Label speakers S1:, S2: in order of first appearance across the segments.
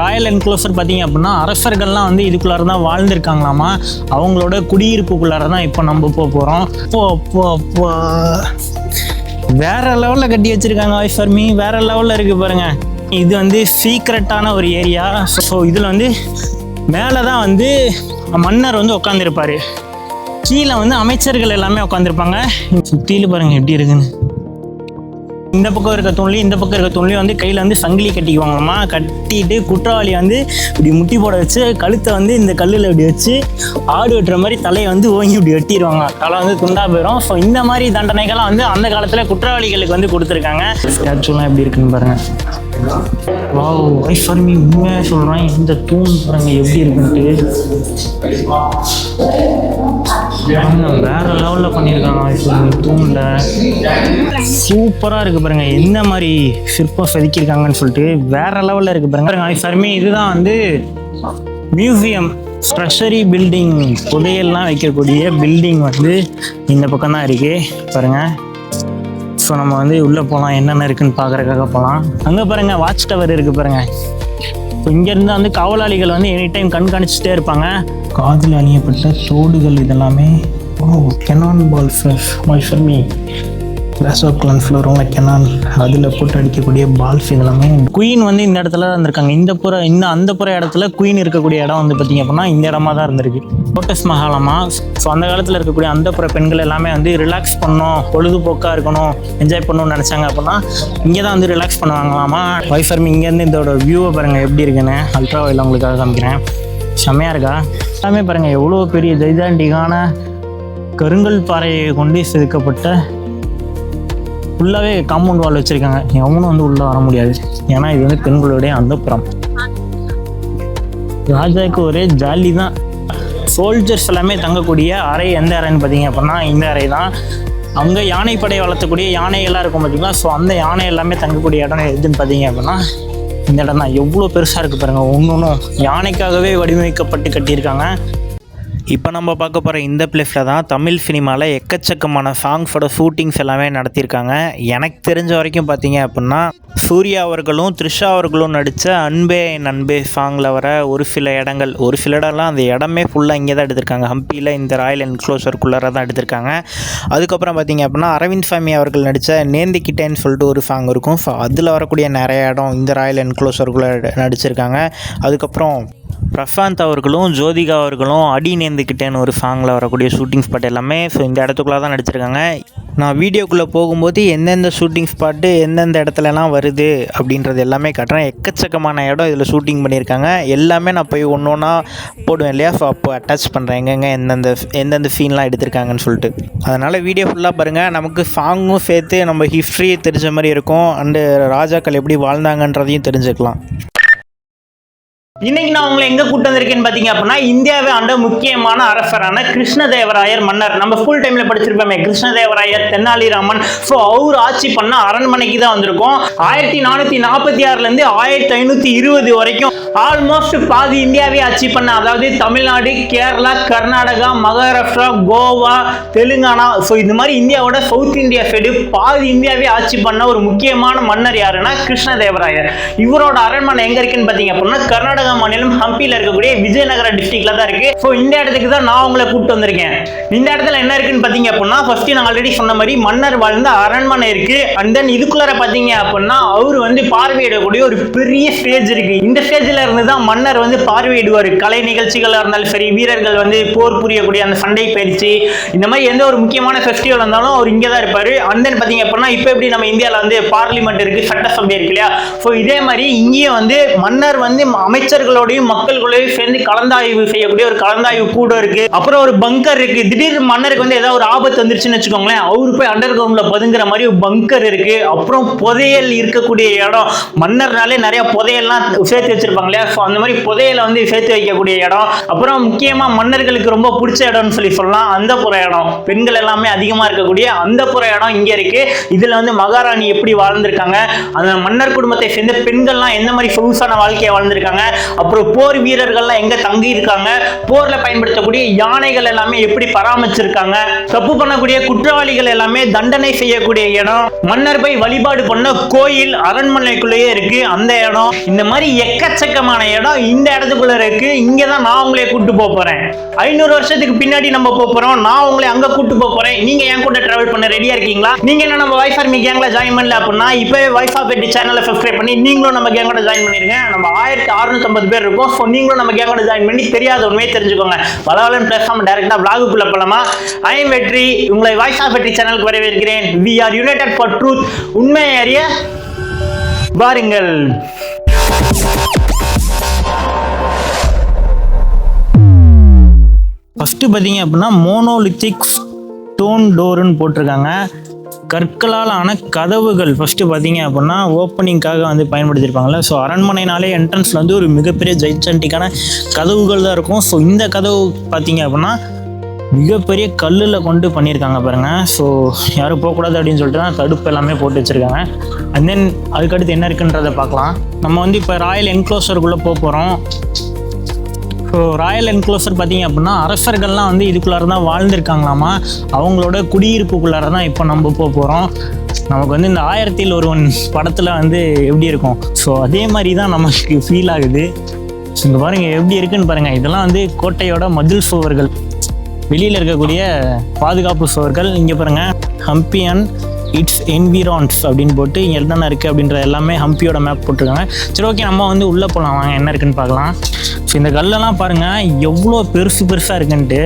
S1: Royal enclosure பார்த்தீங்க அப்படின்னா அரசர்கள்லாம் வந்து இதுக்குள்ளார தான் வாழ்ந்துருக்காங்களாமா. அவங்களோட குடியிருப்புக்குள்ளார தான் இப்போ நம்ம போகிறோம். வேற லெவலில் கட்டி வச்சிருக்காங்க வைஃபர்மி, வேற லெவலில் இருக்குது பாருங்க. இது வந்து சீக்ரெட்டான ஒரு ஏரியா. ஸோ இதில் வந்து மேலே தான் வந்து மன்னர் வந்து உட்காந்துருப்பார், கீழே வந்து அமைச்சர்கள் எல்லாமே உட்காந்துருப்பாங்க. சுற்றிலும் பாருங்கள் எப்படி இருக்குன்னு. இந்த பக்கம் இருக்க தூண்லையும் இந்த பக்கம் இருக்க தூண்லையும் வந்து கையில் வந்து சங்கிலி கட்டிக்குவாங்கம்மா. கட்டிட்டு குற்றவாளி வந்து இப்படி முட்டி போட வச்சு கழுத்தை வந்து இந்த கல்லில் இப்படி வச்சு ஆடு வெட்டுற மாதிரி தலையை வந்து ஓங்கி இப்படி வெட்டிடுவாங்க. தலை வந்து துண்டா போயிடும். ஸோ இந்த மாதிரி தண்டனைகள்லாம் வந்து அந்த காலத்தில் குற்றவாளிகளுக்கு வந்து கொடுத்துருக்காங்க. ஸ்டாச்சுலாம் எப்படி இருக்குன்னு பாருங்க. வாவ் வைஃபர்மி, உண்மையாக சொல்கிறேன், இந்த தூண் பாருங்க எப்படி இருக்குன்ட்டு. வேற லெவலில் பண்ணியிருக்காங்க வைஃபர்மி. தூணில் சூப்பராக இருக்குது பாருங்க, எந்த மாதிரி சிற்பம் செதுக்கியிருக்காங்கன்னு சொல்லிட்டு வேற லெவலில் இருக்குது பாருங்க வைஃபர்மி. இதுதான் வந்து மியூசியம் ட்ரெஷரி பில்டிங், புதையெல்லாம் வைக்கக்கூடிய பில்டிங் வந்து இந்த பக்கம் தான் இருக்குது பாருங்க. ஸோ நம்ம வந்து உள்ளே போகலாம், என்னென்ன இருக்குன்னு பார்க்குறதுக்காக போகலாம். அங்கே பாருங்கள் வாட்ச் டவர் இருக்குது பாருங்கள். ஸோ இங்கேருந்து வந்து காவலாளிகள் வந்து எனி டைம் கண்காணிச்சுட்டே இருப்பாங்க. காதில் அணியப்பட்ட தோடுகள் இதெல்லாமே. கெனான் பால் ஃபார்மி கிளாஸ் ஆஃப் கிளான் ஃப்ளோரோங்க கெனான், அதில் போட்டு அடிக்கக்கூடிய பால்ஸ் இதெல்லாமே. குயின் வந்து இந்த இடத்துல தான் இருந்திருக்காங்க. இந்த அந்த புற இடத்துல குயின் இருக்கக்கூடிய இடம் வந்து பார்த்திங்க அப்படின்னா இந்த இடமா தான் இருந்திருக்கு. லோட்டஸ் மஹாலமா. ஸோ அந்த காலத்தில் இருக்கக்கூடிய அந்த புற பெண்கள் எல்லாமே வந்து ரிலாக்ஸ் பண்ணணும், பொழுதுபோக்காக இருக்கணும், என்ஜாய் பண்ணணும்னு நினச்சாங்க அப்படின்னா இங்கே தான் வந்து ரிலாக்ஸ் பண்ணுவாங்களாமா. வைஃபர்மி இங்கேருந்து இதோட வியூவை பாருங்கள் எப்படி இருக்குன்னு அல்ட்ரா வைல உங்களுக்காக காமிக்கிறேன். செம்மையாக இருக்கா எல்லாமே பாருங்கள். எவ்வளோ பெரிய ஜைதாண்டிகான கருங்கல் பாறையை கொண்டு செதுக்கப்பட்ட ஃபுல்லாகவே காம்பவுண்ட் வால் வச்சுருக்காங்க. எவனும் வந்து உள்ளே வர முடியாது, ஏன்னா இது வந்து பெண்களுடைய அந்தப்புறம். ராஜாவுக்கு ஒரே ஜாலி தான். சோல்ஜர்ஸ் எல்லாமே தங்கக்கூடிய அறை எந்த அறைன்னு பார்த்தீங்க அப்படின்னா இந்த அறை தான். அங்கே யானைப்படை வளர்த்தக்கூடிய யானைகள்லாம் இருக்கும் பார்த்தீங்களா. ஸோ அந்த யானை எல்லாமே தங்கக்கூடிய இடம் எதுன்னு பார்த்தீங்க அப்படின்னா இந்த இடம் தான். எவ்வளோ பெருசாக இருக்குது பாருங்கள். ஒன்றும் யானைக்காகவே வடிவமைக்கப்பட்டு கட்டியிருக்காங்க. இப்போ நம்ம பார்க்க போகிற இந்த பிளேஸில் தான் தமிழ் சினிமாவில் எக்கச்சக்கமான சாங்ஸோட ஷூட்டிங்ஸ் எல்லாமே நடத்தியிருக்காங்க. எனக்கு தெரிஞ்ச வரைக்கும் பார்த்தீங்க அப்படின்னா சூர்யா அவர்களும் த்ரிஷா அவர்களும் நடித்த அன்பே நண்பே சாங்கில் வர ஒரு சில இடம்லாம் அந்த இடமே ஃபுல்லாக இங்கே தான் எடுத்திருக்காங்க. ஹம்பியில் இந்த ராயல் என்க்ளோசருக்குள்ளார தான் எடுத்திருக்காங்க. அதுக்கப்புறம் பார்த்தீங்க அப்படின்னா அரவிந்த் சாமி அவர்கள் நடித்த நேந்திக்கிட்டேன்னு சொல்லிட்டு ஒரு சாங் இருக்கும். ஸோ அதில் வரக்கூடிய நிறைய இடம் இந்த ராயல் என்க்ளோசருக்குள்ளே நடிச்சிருக்காங்க. அதுக்கப்புறம் பிரசாந்த் அவர்களும் ஜோதிகா அவர்களும் அடி நேர்ந்துக்கிட்டேன்னு ஒரு சாங்கில் வரக்கூடிய ஷூட்டிங் ஸ்பாட் எல்லாமே ஸோ இந்த இடத்துக்குள்ளே தான் நடிச்சிருக்காங்க. நான் வீடியோக்குள்ளே போகும்போது எந்தெந்த ஷூட்டிங் ஸ்பாட்டு எந்தெந்த இடத்துலலாம் வருது அப்படின்றது எல்லாமே காட்டுறேன். எக்கச்சக்கமான இடம் இதில் ஷூட்டிங் பண்ணியிருக்காங்க. எல்லாமே நான் போய் ஒன்று ஒன்றா போடுவேன் இல்லையா. ஸோ அப்போ அட்டாச் பண்ணுறேன் எங்கெங்கே எந்தெந்த சீன்லாம் எடுத்திருக்காங்கன்னு சொல்லிட்டு. அதனால் வீடியோ ஃபுல்லாக பாருங்கள். நமக்கு சாங்கும் சேர்த்து நம்ம ஹிஸ்ட்ரி தெரிஞ்ச மாதிரி இருக்கும். அண்டு ராஜாக்கள் எப்படி வாழ்ந்தாங்கன்றதையும் தெரிஞ்சுக்கலாம். இன்னைக்கு நான் உங்களை எங்க கூட்டு வந்திருக்கேன்னு பாத்தீங்க அப்படின்னா இந்தியாவை ஆண்ட முக்கியமான அரசரான கிருஷ்ணதேவராயர் மன்னர். நம்ம ஸ்கூல் டைம்ல படிச்சிருப்போமே கிருஷ்ணதேவராயர் தென்னாலிராமன். ஸோ அவர் ஆட்சி பண்ண அரண்மனைக்கு தான் வந்திருக்கோம். 1446 இருந்து 1520 வரைக்கும் ஆல்மோஸ்ட் பாதி இந்தியாவே ஆட்சி பண்ண, அதாவது தமிழ்நாடு, கேரளா, கர்நாடகா, மகாராஷ்டிரா, கோவா, தெலுங்கானா. ஸோ இந்த மாதிரி இந்தியாவோட சவுத் இந்தியா சைடு பாதி இந்தியாவே ஆட்சி பண்ண ஒரு முக்கியமான மன்னர் யாருன்னா கிருஷ்ணதேவராயர். இவரோட அரண்மனை எங்க இருக்குன்னு பாத்தீங்க அப்படின்னா கர்நாடகா மாநிலம் ஹம்பியில் இருக்கக்கூடிய விஜயநகர டிஸ்ட்ரிக்ட்ல தான் இருக்கு. ஸோ இந்த இடத்துக்கு தான் நான் உங்களை கூப்பிட்டு வந்திருக்கேன். இந்த இடத்துல என்ன இருக்குன்னு பாத்தீங்க அப்படின்னா ஃபர்ஸ்ட் நான் ஆல்ரெடி சொன்ன மாதிரி மன்னர் வாழ்ந்த அரண்மனை இருக்கு. அண்ட் தென் இதுக்குள்ளார பாத்தீங்க அப்படின்னா அவர் வந்து பார்வையிடக்கூடிய ஒரு பெரிய ஸ்டேஜ் இருக்கு. இந்த ஸ்டேஜ்ல இருந்து தான் மன்னர் வந்து பார்வையிடுவார். கலை நிகழ்ச்சிகளா இருந்தாலும் சரி, வீரர்கள் வந்து போர் புரியக்கூடிய அந்த சண்டை பயிற்சி, இந்த மாதிரி எந்த ஒரு முக்கியமான ஃபெஸ்டிவல் இருந்தாலும் அவர் இங்கே தான் இருப்பாரு. அண்ட் தென் பாத்தீங்க அப்படின்னா இப்போ எப்படி நம்ம இந்தியாவில் வந்து பார்லிமெண்ட் இருக்கு, சட்டசபை இருக்கு இல்லையா. ஸோ இதே மாதிரி இங்கேயும் வந்து மன்னர் வந்து அமைச்சர்களோடையும் மக்கள்களோடையும் சேர்ந்து கலந்தாய்வு செய்யக்கூடிய ஒரு கலந்தாய்வு கூட இருக்கு. அப்புறம் ஒரு பங்கர் இருக்கு. திடீர்னு மன்னருக்கு வந்து ஏதாவது ஒரு ஆபத்து வந்துருச்சுன்னு வச்சுக்கோங்களேன், அவரு போய் அண்டர் கிரவுண்ட்ல பதுங்குற மாதிரி ஒரு பங்கர் இருக்கு. அப்புறம் புதையல் இருக்கக்கூடிய இடம். மன்னர்னாலே நிறைய புதையல்லாம் சேர்த்து வச்சிருப்பாங்க இல்லையா. ஸோ அந்த மாதிரி புதையலை வந்து சேர்த்து வைக்கக்கூடிய இடம். அப்புறம் முக்கியமா மன்னர்களுக்கு ரொம்ப பிடிச்ச இடம்னு சொல்லலாம் அந்த புற இடம். பெண்கள் எல்லாமே அதிகமா இருக்கக்கூடிய அந்த புற இடம் இங்க இருக்கு. இதுல வந்து மகாராணி எப்படி வாழ்ந்திருக்காங்க, அந்த மன்னர் குடும்பத்தை சேர்ந்த பெண்கள்லாம் எந்த மாதிரி சொகுசான வாழ்க்கையை வாழ்ந்திருக்காங்க, அப்புறம் போர் வீரர்கள்லாம் எங்க தங்கி இருக்காங்க, போர்ல பயன்படுத்தக்கூடிய யானைகள் எல்லாமே எப்படி பராமரிச்சிருக்காங்க, தப்பு பண்ணக்கூடிய குற்றவாளிகள் எல்லாமே தண்டனை செய்யக்கூடிய இடம், மன்னர் போய் வழிபாடு பண்ண கோயில் அரண்மனைக்குள்ளேயே இருக்கு அந்த இடம். இந்த மாதிரி எக்கச்சக்கமான முக்கியமான இடம் இந்த இடத்துக்குள்ள இருக்கு. இங்கதான் நான் உங்களை கூட்டு போறேன். 500 வருஷத்துக்கு பின்னாடி நம்ம போறோம். நான் உங்களை அங்க கூட்டு போறேன். நீங்க என் கூட டிராவல் பண்ண ரெடியா இருக்கீங்களா? நீங்க என்ன நம்ம வைஃப் ஆர்மி கேங்ல ஜாயின் பண்ணல அப்படின்னா இப்பவே வைஃப் ஆஃப் வெட்டி சேனலை சப்ஸ்கிரைப் பண்ணி நீங்களும் நம்ம கேங்கோட ஜாயின் பண்ணிருங்க. நம்ம 1650 பேர் இருக்கோம். ஸோ நீங்களும் நம்ம கேங்கோட ஜாயின் பண்ணி தெரியாத உண்மையை தெரிஞ்சுக்கோங்க. பலவலன் பிளாட்ஃபார்ம் டைரக்டா vlog-க்குள்ள போலாமா? ஐ எம் வெற்றி, உங்களை வைஃப் ஆஃப் வெட்டி சேனலுக்கு வரவேற்கிறேன். We are united for truth. உண்மை அறிய வாருங்கள். ஃபர்ஸ்ட் பார்த்தீங்க அப்படின்னா மோனோலித்திக் ஸ்டோன் டோர்னு போட்டிருக்காங்க. கற்களால் ஆன கதவுகள் ஃபஸ்ட்டு பார்த்தீங்க அப்படின்னா ஓப்பனிங்காக வந்து பயன்படுத்தியிருப்பாங்கள்ல. ஸோ அரண்மனைனாலே என்ட்ரன்ஸில் வந்து ஒரு மிகப்பெரிய ஜைஜென்டிக்கான கதவுகள் தான் இருக்கும். ஸோ இந்த கதவு பார்த்தீங்க அப்படின்னா மிகப்பெரிய கல்லில் கொண்டு பண்ணியிருக்காங்க பாருங்கள். ஸோ யாரும் போகக்கூடாது அப்படின்னு சொல்லிட்டு தான் தடுப்பு எல்லாமே போட்டு வச்சுருக்காங்க. அண்ட் தென் அதுக்கடுத்து என்ன இருக்குன்றதை பார்க்கலாம். நம்ம வந்து இப்போ ராயல் என்க்ளோசருக்குள்ளே போகிறோம். ஸோ ராயல் என்க்ளோசர் பார்த்தீங்க அப்படின்னா அரசர்கள்லாம் வந்து இதுக்குள்ளார தான் வாழ்ந்துருக்காங்களாமா. அவங்களோட குடியிருப்புக்குள்ளார தான் இப்போ நம்ம போகிறோம். நமக்கு வந்து இந்த 1001 படத்தில் வந்து எப்படி இருக்கும், ஸோ அதே மாதிரி தான் நமக்கு ஃபீல் ஆகுது. ஸோ இங்கே பாருங்கள் எப்படி இருக்குன்னு பாருங்கள். இதெல்லாம் வந்து கோட்டையோட மதில் சுவர்கள், வெளியில் இருக்கக்கூடிய பாதுகாப்பு சுவர்கள். இங்கே பாருங்கள் ஹம்பி அண்ட் இட்ஸ் என்விரான்ஸ் அப்படின்னு போட்டு இங்கே என்னென்ன இருக்குது அப்படின்ற எல்லாமே ஹம்பியோட மேப் போட்டிருக்காங்க. சரி, ஓகே, நம்ம வந்து உள்ளே போகலாம் வாங்க, என்ன இருக்குன்னு பார்க்கலாம். ஸோ இந்த கல்லெல்லாம் பாருங்கள் எவ்வளோ பெருசாக இருக்குன்ட்டு.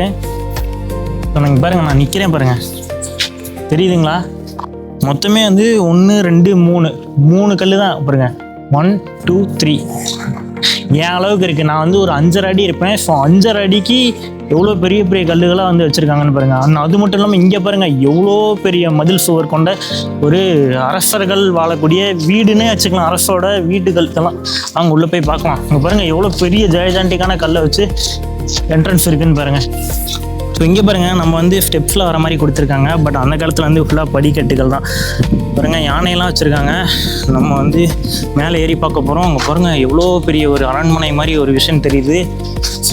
S1: ஸோ நீங்கள் பாருங்கள், நான் நிற்கிறேன் பாருங்கள், தெரியுதுங்களா? மொத்தமே வந்து 1 2 3 கல் தான் பாருங்கள். 1 2 3 என் அளவுக்கு இருக்குது. நான் வந்து ஒரு 5.5 அடி இருப்பேன். ஸோ 5.5 அடிக்கு எவ்வளோ பெரிய பெரிய கல்லுகளாக வந்து வச்சுருக்காங்கன்னு பாருங்கள். ஆனால் அது மட்டும் இல்லாமல் இங்கே பாருங்கள் எவ்வளோ பெரிய மதில் சுவர் கொண்ட ஒரு அரசர்கள் வாழக்கூடிய வீடுன்னே வச்சுக்கலாம். அரசோட வீடுகள் இதெல்லாம் அவங்க உள்ளே போய் பார்க்கலாம். இங்கே பாருங்கள் எவ்வளோ பெரிய ஜெயஜாண்டிக்கான கல்லை வச்சு என்ட்ரன்ஸ் இருக்குதுன்னு பாருங்கள். ஸோ இங்கே பாருங்கள் நம்ம வந்து ஸ்டெப்ஸில் வர மாதிரி கொடுத்துருக்காங்க. பட் அந்த காலத்தில் வந்து ஃபுல்லாக படிக்கட்டுகள் தான் பாருங்கள். யானையெல்லாம் வச்சுருக்காங்க. நம்ம வந்து மேலே ஏறி பார்க்க போகிறோம். அங்கே பாருங்கள் எவ்வளோ பெரிய ஒரு அரண்மனை மாதிரி ஒரு விஷயம் தெரியுது.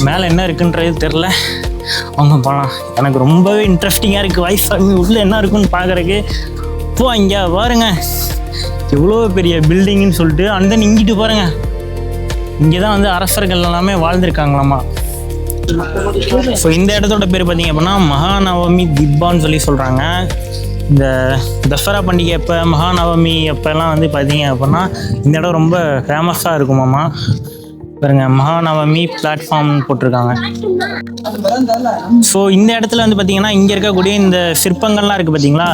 S1: மேலே என்ன இருக்குன்றது தெரில, அவங்க போகலாம். எனக்கு ரொம்பவே இன்ட்ரெஸ்டிங்காக இருக்குது. வைஃப் ஆர்மி உள்ளே என்ன இருக்குன்னு பார்க்குறக்கு. இப்போ இங்கே பாருங்க எவ்வளோ பெரிய பில்டிங்னு சொல்லிட்டு. அண்ட் தென் இங்கிட்டு பாருங்கள், இங்கே தான் வந்து அரசர்கள் எல்லாமே வாழ்ந்துருக்காங்களாமா. ஸோ இந்த இடத்தோட பேர் பார்த்தீங்க அப்படின்னா மகாநவமி திப்பான்னு சொல்லி சொல்கிறாங்க. இந்த தசரா பண்டிகை அப்போ, மகாநவமி அப்போல்லாம் வந்து பார்த்தீங்க அப்படின்னா இந்த இடம் ரொம்ப ஃபேமஸாக இருக்குமாம்மா. பாருங்க மகாநவமி பிளாட்ஃபார்ம் போட்டிருக்காங்க. ஸோ இந்த இடத்துல வந்து பார்த்தீங்கன்னா இங்கே இருக்கக்கூடிய இந்த சிற்பங்கள்லாம் இருக்குது பார்த்தீங்களா.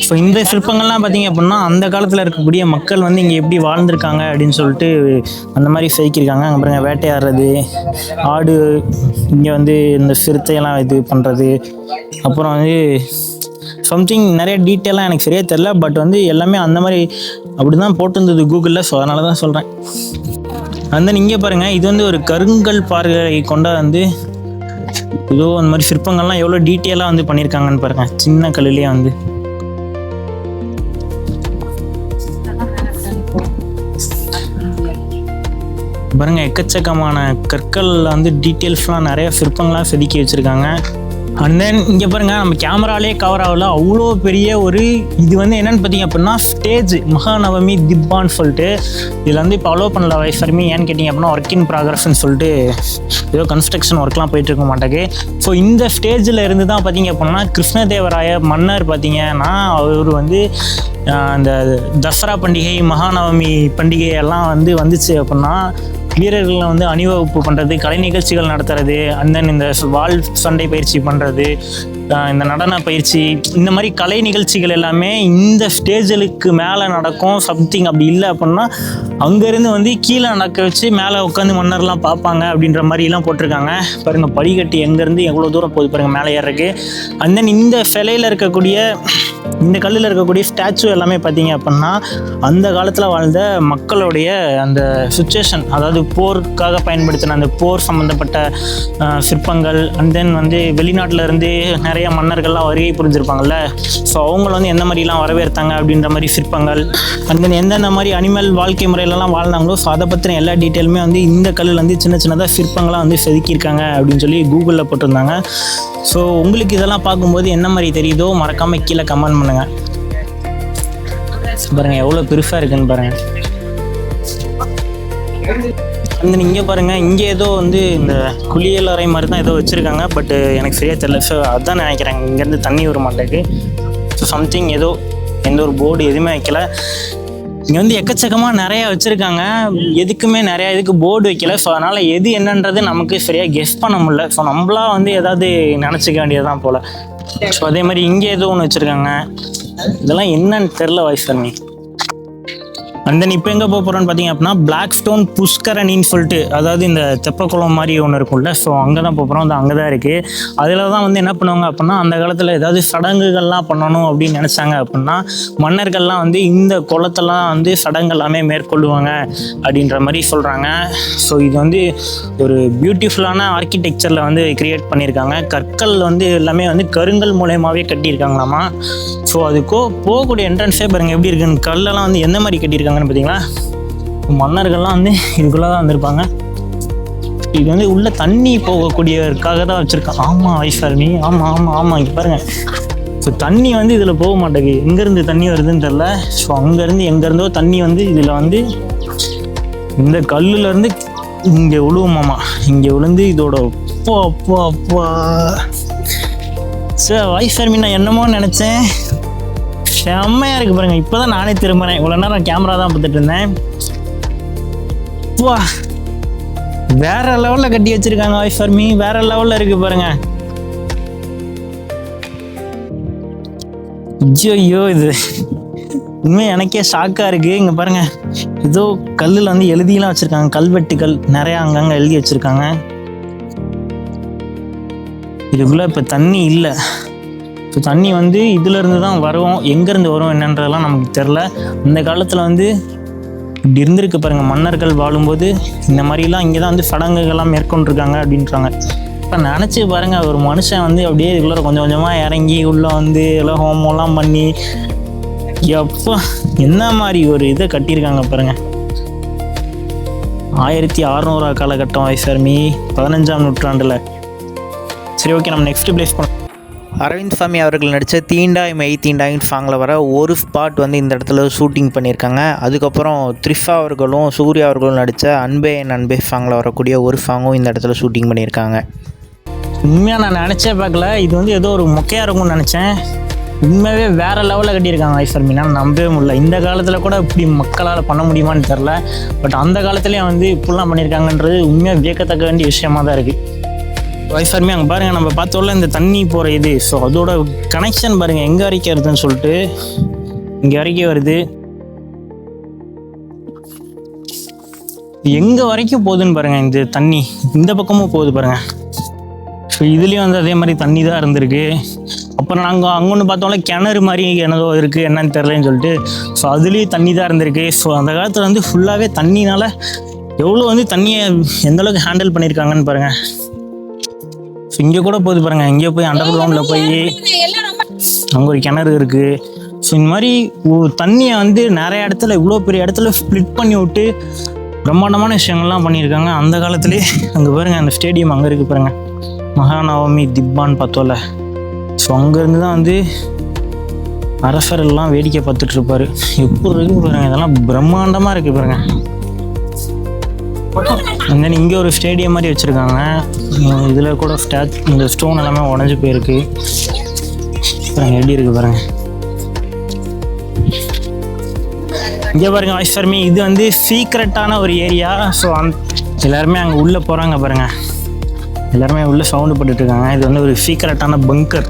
S1: ஸோ இந்த சிற்பங்கள்லாம் பார்த்தீங்க அப்படின்னா அந்த காலத்தில் இருக்கக்கூடிய மக்கள் வந்து இங்கே எப்படி வாழ்ந்துருக்காங்க அப்படின்னு சொல்லிட்டு அந்த மாதிரி செதுக்கியிருக்காங்க. அங்கே பாருங்க வேட்டையாடுறது, ஆடு, இங்கே வந்து இந்த சிறுத்தையெல்லாம் இது பண்ணுறது, அப்புறம் வந்து சம்திங் நிறைய டீட்டெயிலாக எனக்கு சரியாக தெரில. பட் வந்து எல்லாமே அந்த மாதிரி அப்படி தான் போட்டிருந்தது கூகுளில். ஸோ அதனால தான் சொல்கிறேன். அந்த இங்கே பாருங்கள் இது வந்து ஒரு கருங்கல் பார்வை கொண்ட வந்து ஏதோ அந்த மாதிரி சிற்பங்கள்லாம் எவ்வளோ டீட்டெயிலாக வந்து பண்ணியிருக்காங்கன்னு பாருங்கள். சின்ன கல்லுலேயே வந்து பாருங்கள் எக்கச்சக்கமான கற்களில் வந்து டீட்டெயில்ஸ்லாம் நிறைய சிற்பங்கள்லாம் செதுக்கி வச்சுருக்காங்க. அண்ட் தென் இங்கே பாருங்கள் நம்ம கேமராலே கவர் ஆகல, அவ்வளோ பெரிய ஒரு இது வந்து என்னென்னு பார்த்தீங்க அப்படின்னா ஸ்டேஜ் மகாநவமி திப்பான்னு சொல்லிட்டு. இதில் வந்து இப்போ அலோவ் பண்ணல வைஃப் ஆர்மி. ஏன்னு கேட்டிங்க அப்படின்னா ஒர்க் இன் ப்ராக்ரஸ்ன்னு சொல்லிட்டு ஏதோ கன்ஸ்ட்ரக்ஷன் ஒர்க்லாம் போயிட்டு இருக்க மாட்டேங்குது. ஸோ இந்த ஸ்டேஜில் இருந்து தான் பார்த்தீங்க அப்படின்னா கிருஷ்ணதேவராய மன்னர் பார்த்தீங்கன்னா அவர் வந்து அந்த தசரா பண்டிகை, மகாநவமி பண்டிகை எல்லாம் வந்து வந்துச்சு அப்படின்னா வீரர்களை வந்து அணிவகுப்பு பண்ணுறது, கலை நிகழ்ச்சிகள் நடத்துறது, அண்ட் தென் இந்த வாள் சண்டை பயிற்சி பண்ணுறது, இந்த நடன பயிற்சி, இந்த மாதிரி கலை நிகழ்ச்சிகள் எல்லாமே இந்த ஸ்டேஜுக்கு மேலே நடக்கும். சம்திங் அப்படி இல்லை அப்படின்னா அங்கேருந்து வந்து கீழே நடக்க வச்சு மேலே உட்காந்து மன்னர்லாம் பார்ப்பாங்க அப்படின்ற மாதிரிலாம் போட்டிருக்காங்க. பாருங்கள் படிக்கட்டு எங்கேருந்து எவ்வளோ தூரம் போகுது பாருங்கள் மேலே ஏறக்கு. அண்ட் தென் இந்த சிலையில் இருக்கக்கூடிய இந்த கல்லில் இருக்கக்கூடிய ஸ்டாச்சு எல்லாமே பார்த்தீங்க அப்படின்னா அந்த காலத்தில் வாழ்ந்த மக்களுடைய அந்த சுச்சுவேஷன், அதாவது போருக்காக பயன்படுத்தின அந்த போர் சம்மந்தப்பட்ட சிற்பங்கள். அண்ட் தென் வந்து வெளிநாட்டில் இருந்து நிறைய மன்னர்கள்லாம் வருகை புரிஞ்சிருப்பாங்கல்ல. ஸோ அவங்கள வந்து எந்த மாதிரிலாம் வரவேற்றாங்க அப்படின்ற மாதிரி சிற்பங்கள். அண்ட் தென் எந்தெந்த மாதிரி அனிமல் வாழ்க்கை முறையிலலாம் வாழ்ந்தாங்களோ ஸோ அதை பற்றின எல்லா டீட்டெயிலுமே வந்து இந்த கல்லில் வந்து சின்ன சின்னதாக சிற்பங்களாக வந்து செதுக்கியிருக்காங்க அப்படின்னு சொல்லி கூகுளில் போட்டிருந்தாங்க. ஸோ உங்களுக்கு இதெல்லாம் பார்க்கும்போது என்ன மாதிரி தெரியுதோ மறக்காமல் கீழே கமெண்ட் பண்ணுங்கள். பாருங்கள் எவ்வளோ பெருசாக இருக்குன்னு பாருங்கள். வந்து இங்கே பாருங்கள், இங்கே ஏதோ வந்து இந்த குளியல் அறை மாதிரி தான் ஏதோ வச்சுருக்காங்க. பட் எனக்கு சரியாக தெரியல. ஸோ அதுதான் நினைக்கிறேன், இங்கேருந்து தண்ணி வர மாட்டேங்குது. ஸோ சம்திங் ஏதோ எந்த ஒரு போர்டு எதுவுமே வைக்கல. இங்கே வந்து எக்கச்சக்கமாக நிறையா வச்சுருக்காங்க, எதுக்குமே நிறையா இதுக்கு போர்டு வைக்கல. ஸோ அதனால் எது என்னன்றது நமக்கு சரியாக கெஸ் பண்ண முடியல. ஸோ நம்மளா வந்து ஏதாவது நினச்சிக்க வேண்டியதுதான் போல். ஸோ அதே மாதிரி இங்கே ஏதோ ஒன்று வச்சுருக்காங்க, இதெல்லாம் என்னன்னு தெரில வாய்ஸ் பண்ணி. அந்த இப்போ எங்கே போக போகிறோன்னு பார்த்தீங்க அப்படின்னா பிளாக் ஸ்டோன் புஷ்கரணின்னு சொல்லிட்டு, அதாவது இந்த தெப்பக்குளம் மாதிரி ஒன்று இருக்கும்ல, ஸோ அங்கே தான் போக போகிறோம். அது அங்கே தான் இருக்குது. அதில் தான் வந்து என்ன பண்ணுவாங்க அப்படின்னா, அந்த காலத்தில் ஏதாவது சடங்குகள்லாம் பண்ணணும் அப்படின்னு நினச்சாங்க அப்படின்னா மன்னர்கள்லாம் வந்து இந்த குளத்தெல்லாம் வந்து சடங்கு எல்லாமே மேற்கொள்ளுவாங்க அப்படின்ற மாதிரி சொல்கிறாங்க. ஸோ இது வந்து ஒரு பியூட்டிஃபுல்லான ஆர்கிடெக்சரில் வந்து கிரியேட் பண்ணியிருக்காங்க. கற்கள் வந்து எல்லாமே வந்து கருங்கல் மூலயமாவே கட்டியிருக்காங்களாமா. ஸோ அதுக்கோ போகக்கூடிய என்ட்ரன்ஸே பாருங்கள் எப்படி இருக்குன்னு. கல்லெல்லாம் வந்து எந்த மாதிரி கட்டியிருக்காங்கன்னு பார்த்தீங்களா. மன்னர்கள்லாம் வந்து இதுக்குள்ளே தான் வந்திருப்பாங்க. இது வந்து உள்ள தண்ணி போகக்கூடியவருக்காக தான் வச்சுருக்காங்க. ஆமாம் ஐஸ்வர்மி, ஆமாம் ஆமாம் ஆமாம், இங்கே பாருங்கள். ஸோ தண்ணி வந்து இதில் போக மாட்டேங்குது, எங்கேருந்து தண்ணி வருதுன்னு தெரில. ஸோ அங்கேருந்து எங்கேருந்தோ தண்ணி வந்து இதில் வந்து இந்த கல்லுலேருந்து இங்கே விழுவுமாமா. இங்கே விழுந்து இதோட அப்பா அப்பா அப்பா. சார் ஐஸ்வர்மி, நான் என்னமோ நினச்சேன், செம்மையாக இருக்குது பாருங்கள். இப்போ தான் நானே திரும்புகிறேன், இவ்வளோ நேரம் கேமரா தான் பார்த்துட்டு இருந்தேன். வா, வேற லெவலில் கட்டி வச்சுருக்காங்க ஐஸ்வர்மி, வேற லெவலில் இருக்குது பாருங்கள். ஐயோ இது உண்மையாக எனக்கே ஷாக்காக இருக்குது. இங்கே பாருங்கள், ஏதோ கல்லில் வந்து எழுதியெல்லாம் வச்சுருக்காங்க, கல்வெட்டுகள் நிறையா அங்கங்கே எழுதி வச்சுருக்காங்க. இதுக்குள்ளே இப்போ தண்ணி இல்லை. ஸோ தண்ணி வந்து இதிலேருந்து தான் வரும், எங்கேருந்து வரும் என்னன்றதெல்லாம் நமக்கு தெரில. அந்த காலத்தில் வந்து இப்படி இருந்திருக்கு பாருங்கள், மன்னர்கள் வாழும்போது இந்த மாதிரிலாம் இங்கே தான் வந்து சடங்குகள்லாம் மேற்கொண்டிருக்காங்க அப்படின்றாங்க. இப்போ நினச்சி பாருங்கள், ஒரு மனுஷன் வந்து அப்படியே இதுக்குள்ளே கொஞ்சம் கொஞ்சமாக இறங்கி உள்ளே வந்து எல்லாம் ஹோமம்லாம் பண்ணி எப்போ என்ன மாதிரி ஒரு இதை கட்டியிருக்காங்க பாருங்கள். 1600 காலகட்டம் ஐஸ்வர்மி, 15ஆம் நூற்றாண்டில். சரி, ஓகே, நம்ம நெக்ஸ்ட் பிளேஸ் பண்ணோம்.
S2: அரவிந்த் சாமி அவர்கள் நடித்த தீண்டாய் மெய் தீண்டாயின்னு சாங்கில் வர ஒரு ஸ்பாட் வந்து இந்த இடத்துல ஷூட்டிங் பண்ணியிருக்காங்க. அதுக்கப்புறம் த்ரிஷா அவர்களும் சூர்யா அவர்களும் நடித்த அன்பே என் அன்பே சாங்கில் வரக்கூடிய ஒரு சாங்கும் இந்த இடத்துல ஷூட்டிங் பண்ணியிருக்காங்க.
S1: உண்மையாக நான் நினச்சே பார்க்கல, இது வந்து ஏதோ ஒரு மொக்கையாக இருக்கும்னு நினச்சேன். உண்மையாகவே வேறு லெவலில் கட்டியிருக்காங்க ஐஸ்வர்மி, நான் நம்பவே முடியல. இந்த காலத்தில் கூட இப்படி மக்களால் பண்ண முடியுமான்னு தெரில. பட் அந்த காலத்துலேயும் வந்து இப்படிலாம் பண்ணியிருக்காங்கன்றது உண்மையாக வியக்கத்தக்க வேண்டிய விஷயமாக தான் இருக்குது. ஐஸ்வர்மி, அங்கே பாருங்கள், நம்ம பார்த்தோம்ல இந்த தண்ணி போகிற இது, ஸோ அதோட கனெக்ஷன் பாருங்கள் எங்கே வரைக்கும் வருதுன்னு சொல்லிட்டு. இங்கே வரைக்கும் வருது, எங்கே வரைக்கும் போகுதுன்னு பாருங்கள். இந்த தண்ணி இந்த பக்கமும் போகுது பாருங்கள். ஸோ இதுலேயும் வந்து அதே மாதிரி தண்ணி தான் இருந்திருக்கு. அப்புறம் நாங்கள் அங்கே ஒன்று பார்த்தோம்ல கிணறு மாதிரி என்னதோ இருக்குது, என்னன்னு தெரிலன்னு சொல்லிட்டு. ஸோ அதுலேயும் தண்ணி தான் இருந்திருக்கு. ஸோ அந்த காலத்தில் வந்து ஃபுல்லாகவே தண்ணினால் எவ்வளோ வந்து தண்ணியை எந்தளவுக்கு ஹேண்டில் பண்ணியிருக்காங்கன்னு பாருங்கள். ஸோ இங்கே கூட போகுது பாருங்கள், இங்கே போய் அண்டர் கிரவுண்டில் போய் அங்கே ஒரு கிணறு இருக்குது. ஸோ இந்த மாதிரி தண்ணியை வந்து நிறைய இடத்துல இவ்வளோ பெரிய இடத்துல ஸ்ப்ளிட் பண்ணி விட்டு பிரம்மாண்டமான விஷயங்கள்லாம் பண்ணியிருக்காங்க அந்த காலத்துலேயே. அங்கே பாருங்கள், அந்த ஸ்டேடியம் அங்கே இருக்குது பாருங்கள், மகாநவமி திப்பான்னு பார்த்தோம்ல. ஸோ அங்கேருந்து தான் வந்து அரசர் எல்லாம் வேடிக்கை பார்த்துட்ருப்பார். எப்படி இருக்குது பாருங்கள், இதெல்லாம் பிரம்மாண்டமாக இருக்குது பாருங்கள். அண்ட் தென் இங்கே ஒரு ஸ்டேடியம் மாதிரி வச்சுருக்காங்க. இதில் கூட இந்த ஸ்டோன் எல்லாமே உடஞ்சி போயிருக்கு பாருங்கள், எப்படி இருக்குது பாருங்கள். இங்கே பாருங்கள் ஐஸ்வர்மி, இது வந்து சீக்ரெட்டான ஒரு ஏரியா. ஸோ எல்லாருமே அங்கே உள்ளே போகிறாங்க பாருங்கள், எல்லாருமே உள்ளே சவுண்டு போட்டுட்ருக்காங்க. இது வந்து ஒரு சீக்ரெட்டான பங்கர்.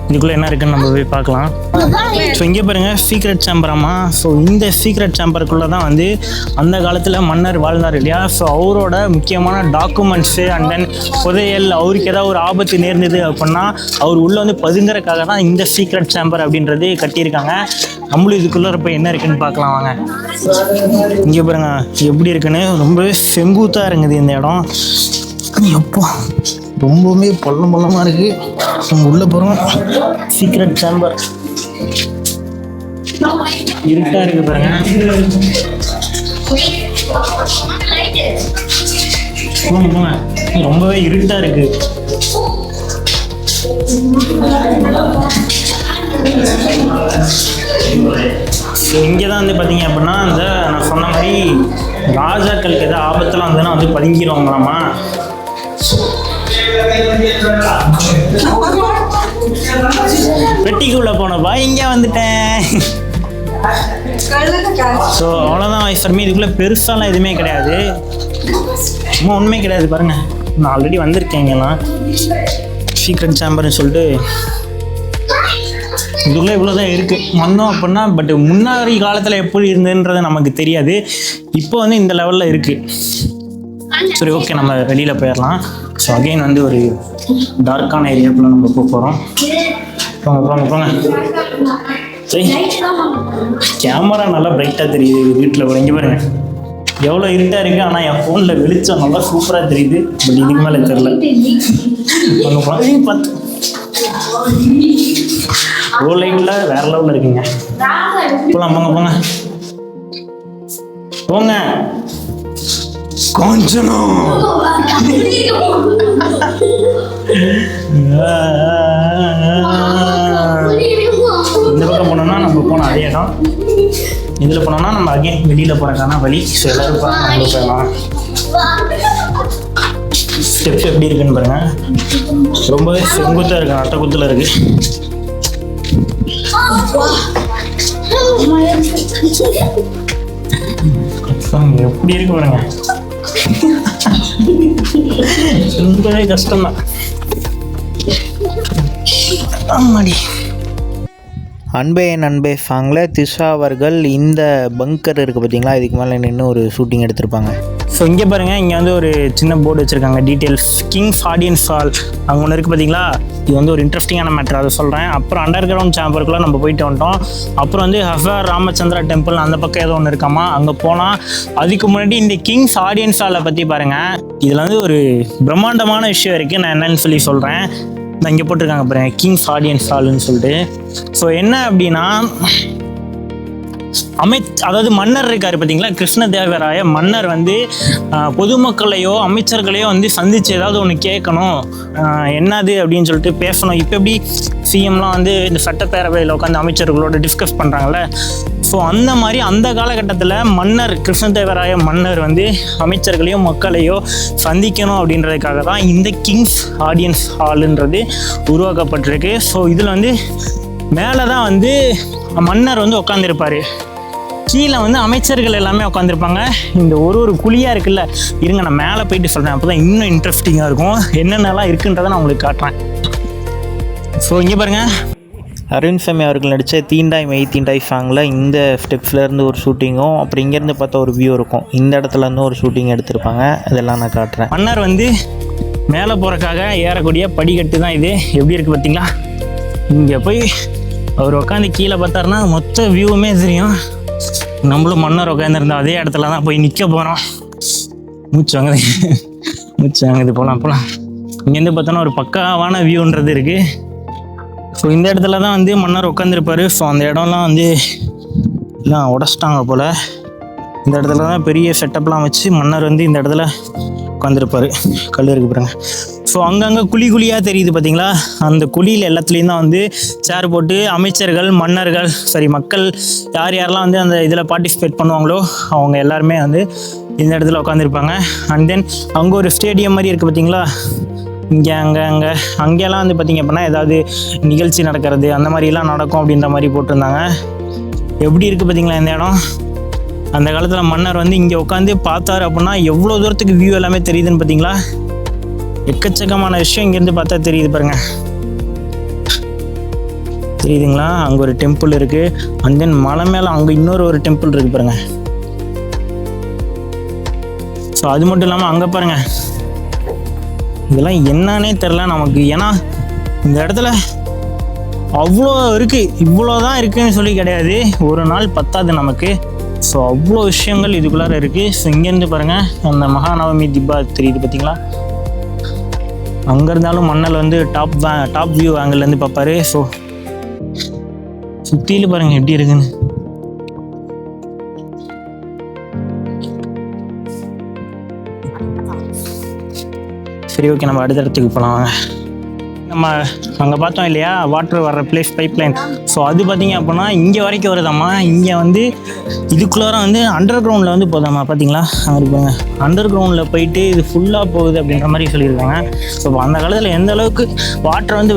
S1: இதுக்குள்ளே என்ன இருக்குன்னு நம்ம போய் பார்க்கலாம். ஸோ இங்கே பாருங்கள், சீக்ரெட் சேம்பராமா. ஸோ இந்த சீக்ரெட் சேம்பருக்குள்ளே தான் வந்து அந்த காலத்தில் மன்னர் வாழ்ந்தார் இல்லையா. ஸோ அவரோட முக்கியமான டாக்குமெண்ட்ஸு அண்ட் தென் புதையல், அவருக்கு ஏதாவது ஒரு ஆபத்து நேர்ந்தது அப்படின்னா அவர் உள்ளே வந்து பதுங்கிறதுக்காக தான் இந்த சீக்ரெட் சேம்பர் அப்படின்றது கட்டியிருக்காங்க. நம்மளும் இதுக்குள்ளே இப்போ என்ன இருக்குன்னு பார்க்கலாம் வாங்க. இங்கே பாருங்க எப்படி இருக்குன்னு, ரொம்பவே செங்குத்தாக இருக்குது இந்த இடம். எப்போ ரொம்பவுமே பள்ளமாக இருக்குது. நம்ம உள்ளே போகிறோம், சீக்ரெட் சேம்பர் இருட்டாக இருக்குது பாருங்க. ரொம்பவே இருட்டாக இருக்குது. இங்கே தான் வந்து பார்த்தீங்க அப்படின்னா அந்த நான் சொன்ன மாதிரி ராஜாக்களுக்கு ஏதாவது ஆபத்தெல்லாம் வந்ததுன்னா வந்து பதுங்கிடுவாங்களாமா. பெட்டிக்குள்ள போனப்பா இங்கே வந்துட்டேன். ஸோ அவ்வளோதான் ஃபார் மீ. இதுக்குள்ளே பெருசாலாம் எதுவுமே கிடையாது, சும்மா ஒன்றுமே கிடையாது. பாருங்க, நான் ஆல்ரெடி வந்திருக்கேன் இங்கெல்லாம். சீக்ரெட் சேம்பர்னு சொல்லிட்டு இதுக்குள்ளே இவ்வளோ தான் இருக்குது. வந்தோம் அப்படின்னா பட் முன்னாடி காலத்தில் எப்படி இருந்ததுன்றது நமக்கு தெரியாது. இப்போ வந்து இந்த லெவலில் இருக்குது. சரி, ஓகே, நம்ம வெளியில் போயிடலாம். ஸோ அகெயின் வந்து ஒரு டார்க்கான ஏரியாக்குள்ளே நம்ம போகிறோம். போங்க. சரி, கேமரா நல்லா பிரைட்டாக தெரியுது வீட்டில் கூட. இங்கே பாருங்க எவ்வளோ இருட்டாக இருக்குது, ஆனால் என் ஃபோனில் வெளிச்சம் நல்லா சூப்பராக தெரியுது. பட் இதுக்கு மேலே தெரில. பார்த்து ரோ லைட்டில் வேற லெவலில் இருக்குங்க. போகலாம், போங்க கொஞ்சம் இந்த பக்கம் போனோம்னா நம்ம போன அதே இடம். இதில் போனோம்னா நம்ம அகைன் வெளியில் போகிறக்கான வழி. ஸோ எல்லாரும் போகலாம். ஸ்டெப்ஸ் எப்படி இருக்குன்னு பாருங்க. ரொம்பவே செங்குத்தாக இருக்கு, அட்டக்குத்தில் இருக்கு. எப்படி இருக்கு பாருங்க. ரொம்பவே கஷ்டம்தான். ஆமாடி.
S2: அன்பே என் அன்பே சாங்கில் திஷா அவர்கள் இந்த பங்கர் இருக்குது பார்த்தீங்களா, இதுக்கு மேலே நின்று ஒரு ஷூட்டிங் எடுத்திருப்பாங்க.
S1: ஸோ இங்கே பாருங்கள், இங்கே வந்து ஒரு சின்ன போர்டு வச்சுருக்காங்க, டீட்டெயில்ஸ். கிங்ஸ் ஆடியன்ஸ் ஹால் அங்கே ஒன்று இருக்குது பார்த்தீங்களா. இது வந்து ஒரு இன்ட்ரெஸ்டிங்கான மேட்டர், அதை சொல்கிறேன். அப்புறம் அண்டர் கிரவுண்ட் சேம்பருக்குள்ளே நம்ம போயிட்டு வந்துட்டோம். அப்புறம் வந்து ஹஃபர் ராமச்சந்திரா டெம்பிள் அந்த பக்கம் ஏதோ ஒன்று இருக்காமா, அங்கே போனால். அதுக்கு முன்னாடி இந்த கிங்ஸ் ஆடியன்ஸ் ஹாலை பற்றி பாருங்கள். இதில் வந்து ஒரு பிரம்மாண்டமான விஷயம் இருக்குது. நான் என்னன்னு சொல்லி சொல்கிறேன். நான் இங்கே போட்டிருக்காங்க பாருங்க, கிங்ஸ் ஆடியன்ஸ் ஹால்னு சொல்லிட்டு. ஸோ என்ன அப்படின்னா, அதாவது மன்னர் இருக்காரு பார்த்தீங்களா, கிருஷ்ணதேவராய மன்னர் வந்து பொதுமக்களையோ அமைச்சர்களையோ வந்து சந்திச்சு ஏதாவது ஒன்று கேட்கணும், என்னது அப்படின்னு சொல்லிட்டு பேசணும். இப்போ எப்படி சிஎம்லாம் வந்து இந்த சட்டப்பேரவையில் உட்காந்து அமைச்சர்களோட டிஸ்கஸ் பண்ணுறாங்கல்ல. ஸோ அந்த மாதிரி அந்த காலகட்டத்தில் மன்னர் கிருஷ்ணதேவராய மன்னர் வந்து அமைச்சர்களையோ மக்களையோ சந்திக்கணும் அப்படின்றதுக்காக தான் இந்த கிங்ஸ் ஆடியன்ஸ் ஹாலுன்றது உருவாக்கப்பட்டிருக்கு. ஸோ இதில் வந்து மேலே தான் வந்து மன்னர் வந்து உட்காந்துருப்பார், கீழே வந்து அமைச்சர்கள் எல்லாமே உட்காந்துருப்பாங்க. இந்த ஒரு குழியாக இருக்குல்ல, இருங்க நான் மேலே போயிட்டு சொல்கிறேன், அப்போ தான் இன்னும் இன்ட்ரெஸ்டிங்காக இருக்கும். என்னென்னலாம் இருக்குன்றதை நான் உங்களுக்கு காட்டுறேன். ஸோ இங்கே பாருங்கள்,
S2: அரவிந்த் சாமி அவர்கள் நடித்த தீண்டாய் மெய் தீண்டாய் சாங்கில் இந்த ஸ்டெப்ஸ்லேருந்து ஒரு ஷூட்டிங்கும், அப்புறம் இங்கேருந்து பார்த்தா ஒரு வியூ இருக்கும், இந்த இடத்துலேருந்து ஒரு ஷூட்டிங் எடுத்திருப்பாங்க. இதெல்லாம் நான் காட்டுறேன்.
S1: மன்னர் வந்து மேலே போகிறக்காக ஏறக்கூடிய படிக்கட்டு தான் இது. எப்படி இருக்குது பார்த்தீங்களா. இங்கே போய் அவர் உட்காந்து கீழே பார்த்தாருன்னா மொத்த வியூவுமே தெரியும். நம்மளும் மன்னர் உட்காந்துருந்தோம் அதே இடத்துல தான் போய் நிற்க போகிறோம். மூச்சு வாங்குது. போகலாம். இங்கேருந்து பார்த்தோன்னா ஒரு பக்காவான வியூன்றது இருக்குது. ஸோ இந்த இடத்துல தான் வந்து மன்னர் உட்காந்துருப்பார். ஸோ அந்த இடம்லாம் வந்து எல்லாம் உடச்சிட்டாங்க போல். இந்த இடத்துல தான் பெரிய செட்டப்லாம் வச்சு மன்னர் வந்து இந்த இடத்துல உட்காந்துருப்பார். கல் இருக்கு பாருங்க. ஸோ அங்கங்கே குழியாக தெரியுது பார்த்தீங்களா, அந்த குழியில் எல்லாத்துலேயும் தான் வந்து சேர் போட்டு அமைச்சர்கள் மக்கள் யாரெல்லாம் வந்து அந்த இதில் பார்ட்டிசிபேட் பண்ணுவாங்களோ அவங்க எல்லாருமே வந்து இந்த இடத்துல உட்காந்துருப்பாங்க. அண்ட் தென் அங்கே ஒரு ஸ்டேடியம் மாதிரி இருக்குது பார்த்தீங்களா, இங்கே அங்கெல்லாம் வந்து பார்த்திங்க அப்படின்னா ஏதாவது நிகழ்ச்சி நடக்கிறது அந்த மாதிரிலாம் நடக்கும் அப்படின்ற மாதிரி போட்டிருந்தாங்க. எப்படி இருக்குது பார்த்தீங்களா இந்த இடம். அந்த காலத்தில் மன்னர் வந்து இங்கே உட்காந்து பார்த்தாரு அப்படின்னா எவ்வளோ தூரத்துக்கு வியூ எல்லாமே தெரியுதுன்னு பார்த்தீங்களா. எக்கச்சக்கமான விஷயம் இங்கேருந்து பார்த்தா தெரியுது பாருங்க. தெரியுதுங்களா, அங்கே ஒரு டெம்பிள் இருக்குது. அண்ட் தென் மலை மேலே அங்கே இன்னொரு ஒரு டெம்பிள் இருக்குது பாருங்க. ஸோ அது மட்டும் இல்லாமல் அங்கே பாருங்க, இதெல்லாம் என்னன்னே தெரில நமக்கு. ஏன்னா இந்த இடத்துல அவ்வளோ இருக்குது, இவ்வளோதான் இருக்குன்னு சொல்லி கிடையாது, ஒரு நாள் பத்தாது நமக்கு. ஸோ அவ்வளோ விஷயங்கள் இதுக்குள்ளார இருக்குது. ஸோ இங்கேருந்து பாருங்கள், அந்த மகாநவமி திப்பா தெரியுது பார்த்தீங்களா. அங்கே இருந்தாலும் மன்னல் வந்து டாப் வியூ ஆங்கிள்லேருந்து பார்ப்பாரு. ஸோ சுற்றிலும் பாருங்கள் எப்படி இருக்குன்னு. சரி, ஓகே, நம்ம அடுத்த இடத்துக்கு போகலாம் வாங்க. நம்ம அங்கே பார்த்தோம் இல்லையா வாட்டர் வர்ற பிளேஸ் பைப்லைன். ஸோ அது பார்த்தீங்க அப்படின்னா இங்கே வரைக்கும் வருதாம்மா. இங்கே வந்து இதுக்குள்ளார வந்து அண்டர் கிரவுண்டில் வந்து போதாம்மா. பார்த்தீங்களா இருப்பாங்க அண்டர் கிரவுண்டில் போயிட்டு இது ஃபுல்லாக போகுது அப்படின்ற மாதிரி சொல்லியிருக்காங்க. ஸோ அந்த காலத்தில் எந்த அளவுக்கு வாட்டர் வந்து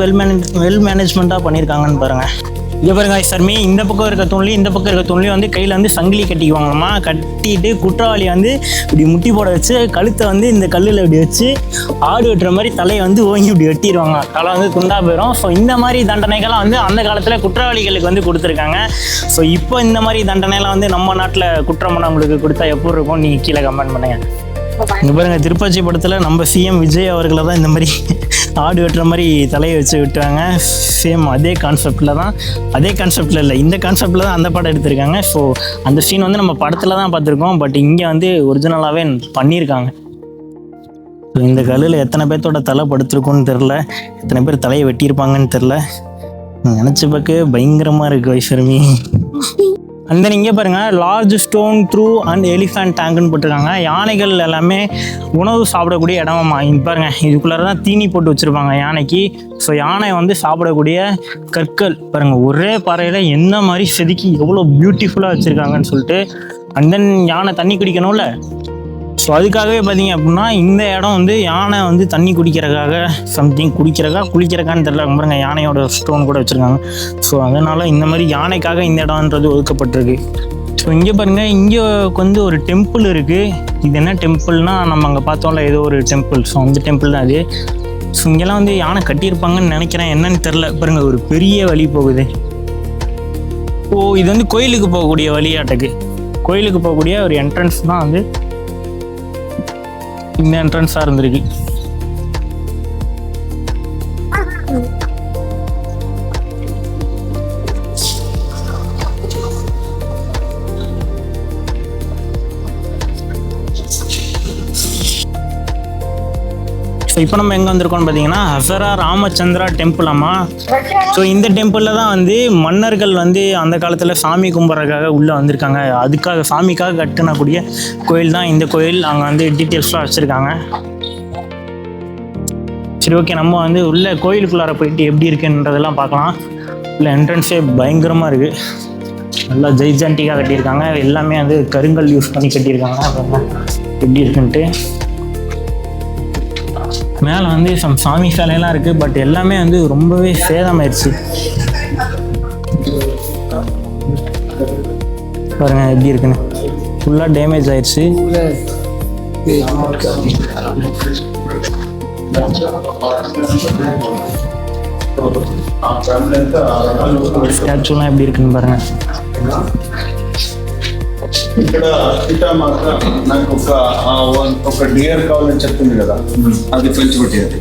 S1: வெல் மேனேஜ்மெண்ட்டாக பண்ணியிருக்காங்கன்னு பாருங்கள். இங்கே பாருங்க சர்மி, இந்த பக்கம் இருக்க தூண்லையும் இந்த பக்கம் இருக்க தூண்லையும் வந்து கையில் வந்து சங்கிலி கட்டிக்குவாங்கம்மா. கட்டிட்டு குற்றவாளி வந்து இப்படி முட்டி போட வச்சு கழுத்தை வந்து இந்த கல்லில் இப்படி வச்சு ஆடு வெட்டுற மாதிரி தலையை வந்து ஓங்கி இப்படி வெட்டிடுவாங்க. தலை வந்து துண்டா போயிடும். ஸோ இந்த மாதிரி தண்டனைகள்லாம் வந்து அந்த காலத்தில் குற்றவாளிகளுக்கு வந்து கொடுத்துருக்காங்க. ஸோ இப்போ இந்த மாதிரி தண்டனைலாம் வந்து நம்ம நாட்டில் குற்றம் பண்ணவங்களுக்கு கொடுத்தா எப்படி இருக்கும், நீங்கள் கீழே கமெண்ட் பண்ணுங்க. இங்கே பாருங்க திருப்பாச்சி படத்தில் நம்ம சிஎம் விஜய் அவர்களை தான் இந்த மாதிரி ஆடு வெட்டுற மாதிரி தலையை வச்சு விட்டுவாங்க. சேம் அதே கான்செப்டில் இல்லை, இந்த கான்செப்டில் தான் அந்த படம் எடுத்திருக்காங்க. ஸோ அந்த சீன் வந்து நம்ம படத்தில் தான் பார்த்துருக்கோம். பட் இங்கே வந்து ஒரிஜினலாகவே பண்ணியிருக்காங்க. ஸோ இந்த கல்லில் எத்தனை பேர்த்தோட தலை படுத்திருக்குன்னு தெரில, எத்தனை பேர் தலையை வெட்டியிருப்பாங்கன்னு தெரில. நினச்ச பார்க்க பயங்கரமாக இருக்குது வைஷர்மி. அந்த இங்கே பாருங்கள் large stone through and elephant டேங்குன்னு போட்டிருக்காங்க. யானைகள் எல்லாமே உணவு சாப்பிடக்கூடிய இடமாம்மா. இங்கே பாருங்கள் இதுக்குள்ளார தான் தீனி போட்டு வச்சுருப்பாங்க யானைக்கு. ஸோ யானை வந்து சாப்பிடக்கூடிய கற்கள் பாருங்கள் ஒரே பாறையில் என்ன மாதிரி செதுக்கி எவ்வளோ பியூட்டிஃபுல்லாக வச்சுருக்காங்கன்னு சொல்லிட்டு. அண்ட் தென் யானை தண்ணி குடிக்கணும்ல, ஸோ அதுக்காகவே பார்த்தீங்க அப்படின்னா இந்த இடம் வந்து யானை வந்து தண்ணி குடிக்கிறதுக்காக சம்திங் குளிக்கிறக்கான்னு தெரியல. பாருங்க யானையோட ஸ்டோன் கூட வச்சுருக்காங்க. ஸோ அதனால் இந்த மாதிரி யானைக்காக இந்த இடம்ன்றது ஒதுக்கப்பட்டிருக்கு. ஸோ இங்கே பாருங்கள் இங்கே வந்து ஒரு டெம்பிள் இருக்குது. இது என்ன டெம்பிள்னால் நம்ம அங்கே பார்த்தோம்ல ஏதோ ஒரு டெம்பிள். ஸோ அந்த டெம்பிள் தான் அது. ஸோ இங்கெல்லாம் வந்து யானை கட்டியிருப்பாங்கன்னு நினைக்கிறேன், என்னன்னு தெரில. பாருங்கள் ஒரு பெரிய வழி போகுது. ஓ இது வந்து கோயிலுக்கு போகக்கூடிய வழியாட்டுக்கு. கோயிலுக்கு போகக்கூடிய ஒரு என்ட்ரன்ஸ் தான் வந்து இந்த என்ட்ரன்ஸாக இருந்திருக்கு. ஸோ இப்போ நம்ம எங்கே வந்திருக்கோம்னு பார்த்தீங்கன்னா ஹசரா ராமச்சந்திரா டெம்பிள் அம்மா. ஸோ இந்த டெம்பிளில் தான் வந்து மன்னர்கள் வந்து அந்த காலத்தில் சாமி கும்பிட்றதுக்காக உள்ளே வந்திருக்காங்க. அதுக்காக சாமிக்காக கட்டினக்கூடிய கோயில் தான் இந்த கோயில். அங்கே வந்து டீட்டெயில்ஸ்லாம் வச்சுருக்காங்க. சரி ஓகே, நம்ம வந்து உள்ள கோயிலுக்குள்ளார போயிட்டு எப்படி இருக்குன்றதெல்லாம் பார்க்கலாம். உள்ள என்ட்ரன்ஸே பயங்கரமாக இருக்குது. நல்லா ஜெய்ஜான்டிக்காக கட்டியிருக்காங்க. எல்லாமே வந்து கருங்கல் யூஸ் பண்ணி கட்டியிருக்காங்க. எப்படி இருக்குன்ட்டு மேலே வந்து சாமி சிலையெல்லாம் இருக்குது. பட் எல்லாமே வந்து ரொம்பவே சேதமாயிடுச்சு. பாருங்க எப்படி இருக்குன்னு, ஃபுல்லாக டேமேஜ் ஆயிடுச்சு. ஸ்டாச்சுலாம் எப்படி இருக்குன்னு பாருங்க.
S3: ఇక్కడ సీతామాత నాకు ఒక డియర్ కావాలని చెప్తుంది కదా, అది పెంచిపెట్టేది.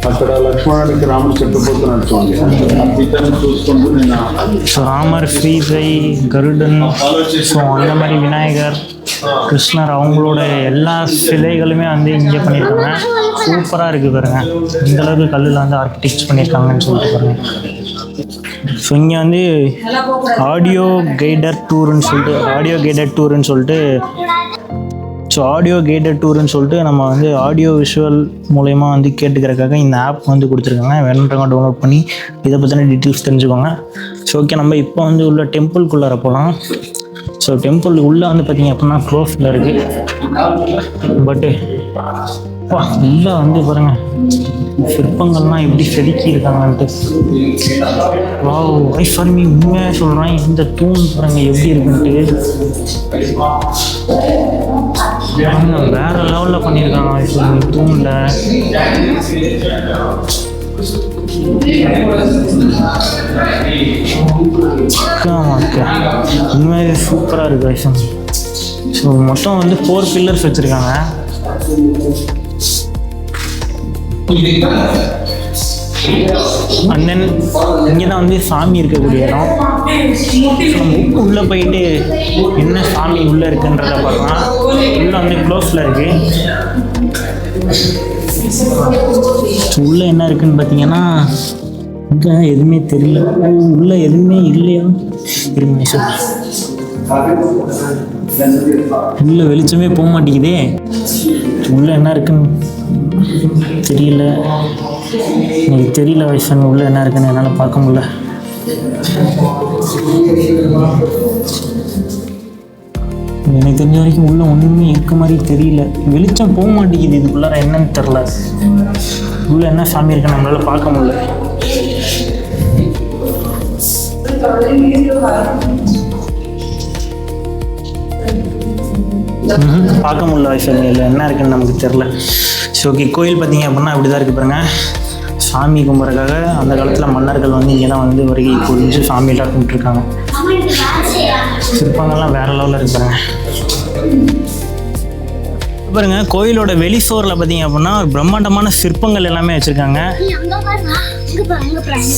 S3: అక్కడ లక్ష్మణుడికి రాముడు చెప్పుకోతున్నాడు చూడండి, ఆ సీతను చూసుకుంటూ నేను
S1: ராமர், ஸ்ரீதை, கருடன், ஸோ அந்த மாதிரி விநாயகர், கிருஷ்ணர் அவங்களோட எல்லா சிலைகளுமே வந்து இங்கே பண்ணியிருக்காங்க. சூப்பராக இருக்குது பாருங்க. இந்த அளவுக்கு கல்லில் வந்து ஆர்கிடெக்ட் பண்ணியிருக்காங்கன்னு சொல்லிட்டு பாருங்க. ஸோ இங்கே வந்து ஆடியோ கைடட் டூருன்னு சொல்லிட்டு நம்ம வந்து ஆடியோ விஷுவல் மூலயமா வந்து கேட்டுக்கிறதுக்காக இந்த ஆப் வந்து கொடுத்துருக்காங்க. வேணுன்றவங்க டவுன்லோட் பண்ணி இதை பற்றின டீட்டெயில்ஸ் தெரிஞ்சுக்கோங்க. ஸோ ஓகே, நம்ம இப்போ வந்து உள்ள டெம்பிள்குள்ளார போகலாம். ஸோ டெம்பிள் உள்ளே வந்து பார்த்தீங்க அப்படின்னா க்ளோஸில் இருக்குது. பட்டு உள்ளே வந்து பாருங்கள் சிற்பங்கள்லாம் எப்படி செதுக்கி இருக்காங்கன்ட்டு. வாவ் ஐஃபர்மி, உண்மையாக சொல்கிறேன் இந்த தூண் பாருங்க எப்படி இருக்குன்ட்டு. வேற லெவலில் பண்ணியிருக்காங்க ஐஃபர்மி தூணில். உண்மையாகவே சூப்பராக இருக்குது ஐஃபர்மி. ஸோ மொத்தம் வந்து 4 பில்லர்ஸ் வச்சுருக்காங்க. அண்ட் தென் இங்கே தான் வந்து சாமி இருக்கக்கூடிய இடம். நம்ம உள்ளே போயிட்டு என்ன சாமி உள்ளே இருக்குன்றத பார்க்கலாம். உள்ளே வந்து க்ளோஸில் இருக்குது. உள்ளே என்ன இருக்குன்னு பார்த்தீங்கன்னா இங்கே எதுவுமே தெரியல. உள்ளே எதுவுமே இல்லையா இருங்க சார். உள்ள வெளிச்சமே போக மாட்டேங்குதே. உள்ள என்ன இருக்குன்னு தெரியல, எனக்கு தெரியல வைஃபன். உள்ள என்ன இருக்குன்னு என்னால் பார்க்க முடியல. எனக்கு தெரிஞ்ச வரைக்கும் உள்ள ஒன்றுமே இருக்க மாதிரி தெரியல. வெளிச்சம் போக மாட்டேங்குது. இதுக்குள்ளார என்னன்னு தெரில. உள்ள என்ன சாமி இருக்குன்னு நம்மளால பார்க்க முடியல. பார்க்க முடியல வைஃபன். இல்லை என்ன இருக்குன்னு நமக்கு தெரில. ஸோ ஓகே, கோயில் பார்த்தீங்க அப்படின்னா அப்படி தான் இருக்குது பாருங்க. சாமி கும்பிட்றதுக்காக அந்த காலத்தில் மன்னர்கள் வந்து இங்கே தான் வந்து வருகை புரிஞ்சு சாமியெல்லாம் கும்பிட்டுருக்காங்க. சிற்பங்கள்லாம் வேற லெவலில் இருக்கு பாருங்க. பாருங்க, கோயிலோட வெளி சோரில் பார்த்தீங்க அப்படின்னா ஒரு பிரம்மாண்டமான சிற்பங்கள் எல்லாமே வச்சுருக்காங்க.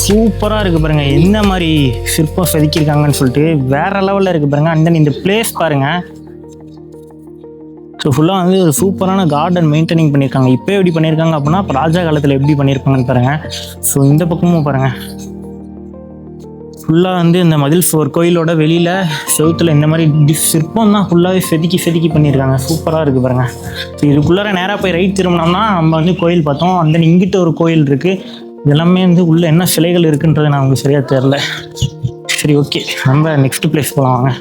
S1: சூப்பராக இருக்குது பாருங்க. என்ன மாதிரி சிற்பம் செதுக்கியிருக்காங்கன்னு சொல்லிட்டு வேற லெவலில் இருக்குது பாருங்க. அண்ட் தென் இந்த பிளேஸ் பாருங்க. ஸோ ஃபுல்லாக வந்து ஒரு சூப்பரான கார்டன் மெயின்டைனிங் பண்ணியிருக்காங்க. இப்போ எப்படி பண்ணியிருக்காங்க அப்படின்னா இப்போ ராஜா காலத்தில் எப்படி பண்ணியிருப்பாங்கன்னு பாருங்கள். ஸோ இந்த பக்கமும் பாருங்கள், ஃபுல்லாக வந்து இந்த மதில் ஒரு கோயிலோட வெளியில் செவுத்தில் இந்த மாதிரி சிற்பம் தான் ஃபுல்லாகவே செதுக்கி பண்ணியிருக்காங்க. சூப்பராக இருக்குது பாருங்கள். ஸோ இதுக்குள்ளார நேராக போய் ரைட் திரும்பினோம்னா நம்ம வந்து கோயில் பார்த்தோம். அந்த இங்கிட்ட ஒரு கோயில் இருக்குது. இதெல்லாமே வந்து உள்ளே என்ன சிலைகள் இருக்குன்றது நான் உங்களுக்கு சரியாக தெரில. சரி ஓகே, நம்ம நெக்ஸ்ட் பிளேஸ் போகலாம் வாங்க.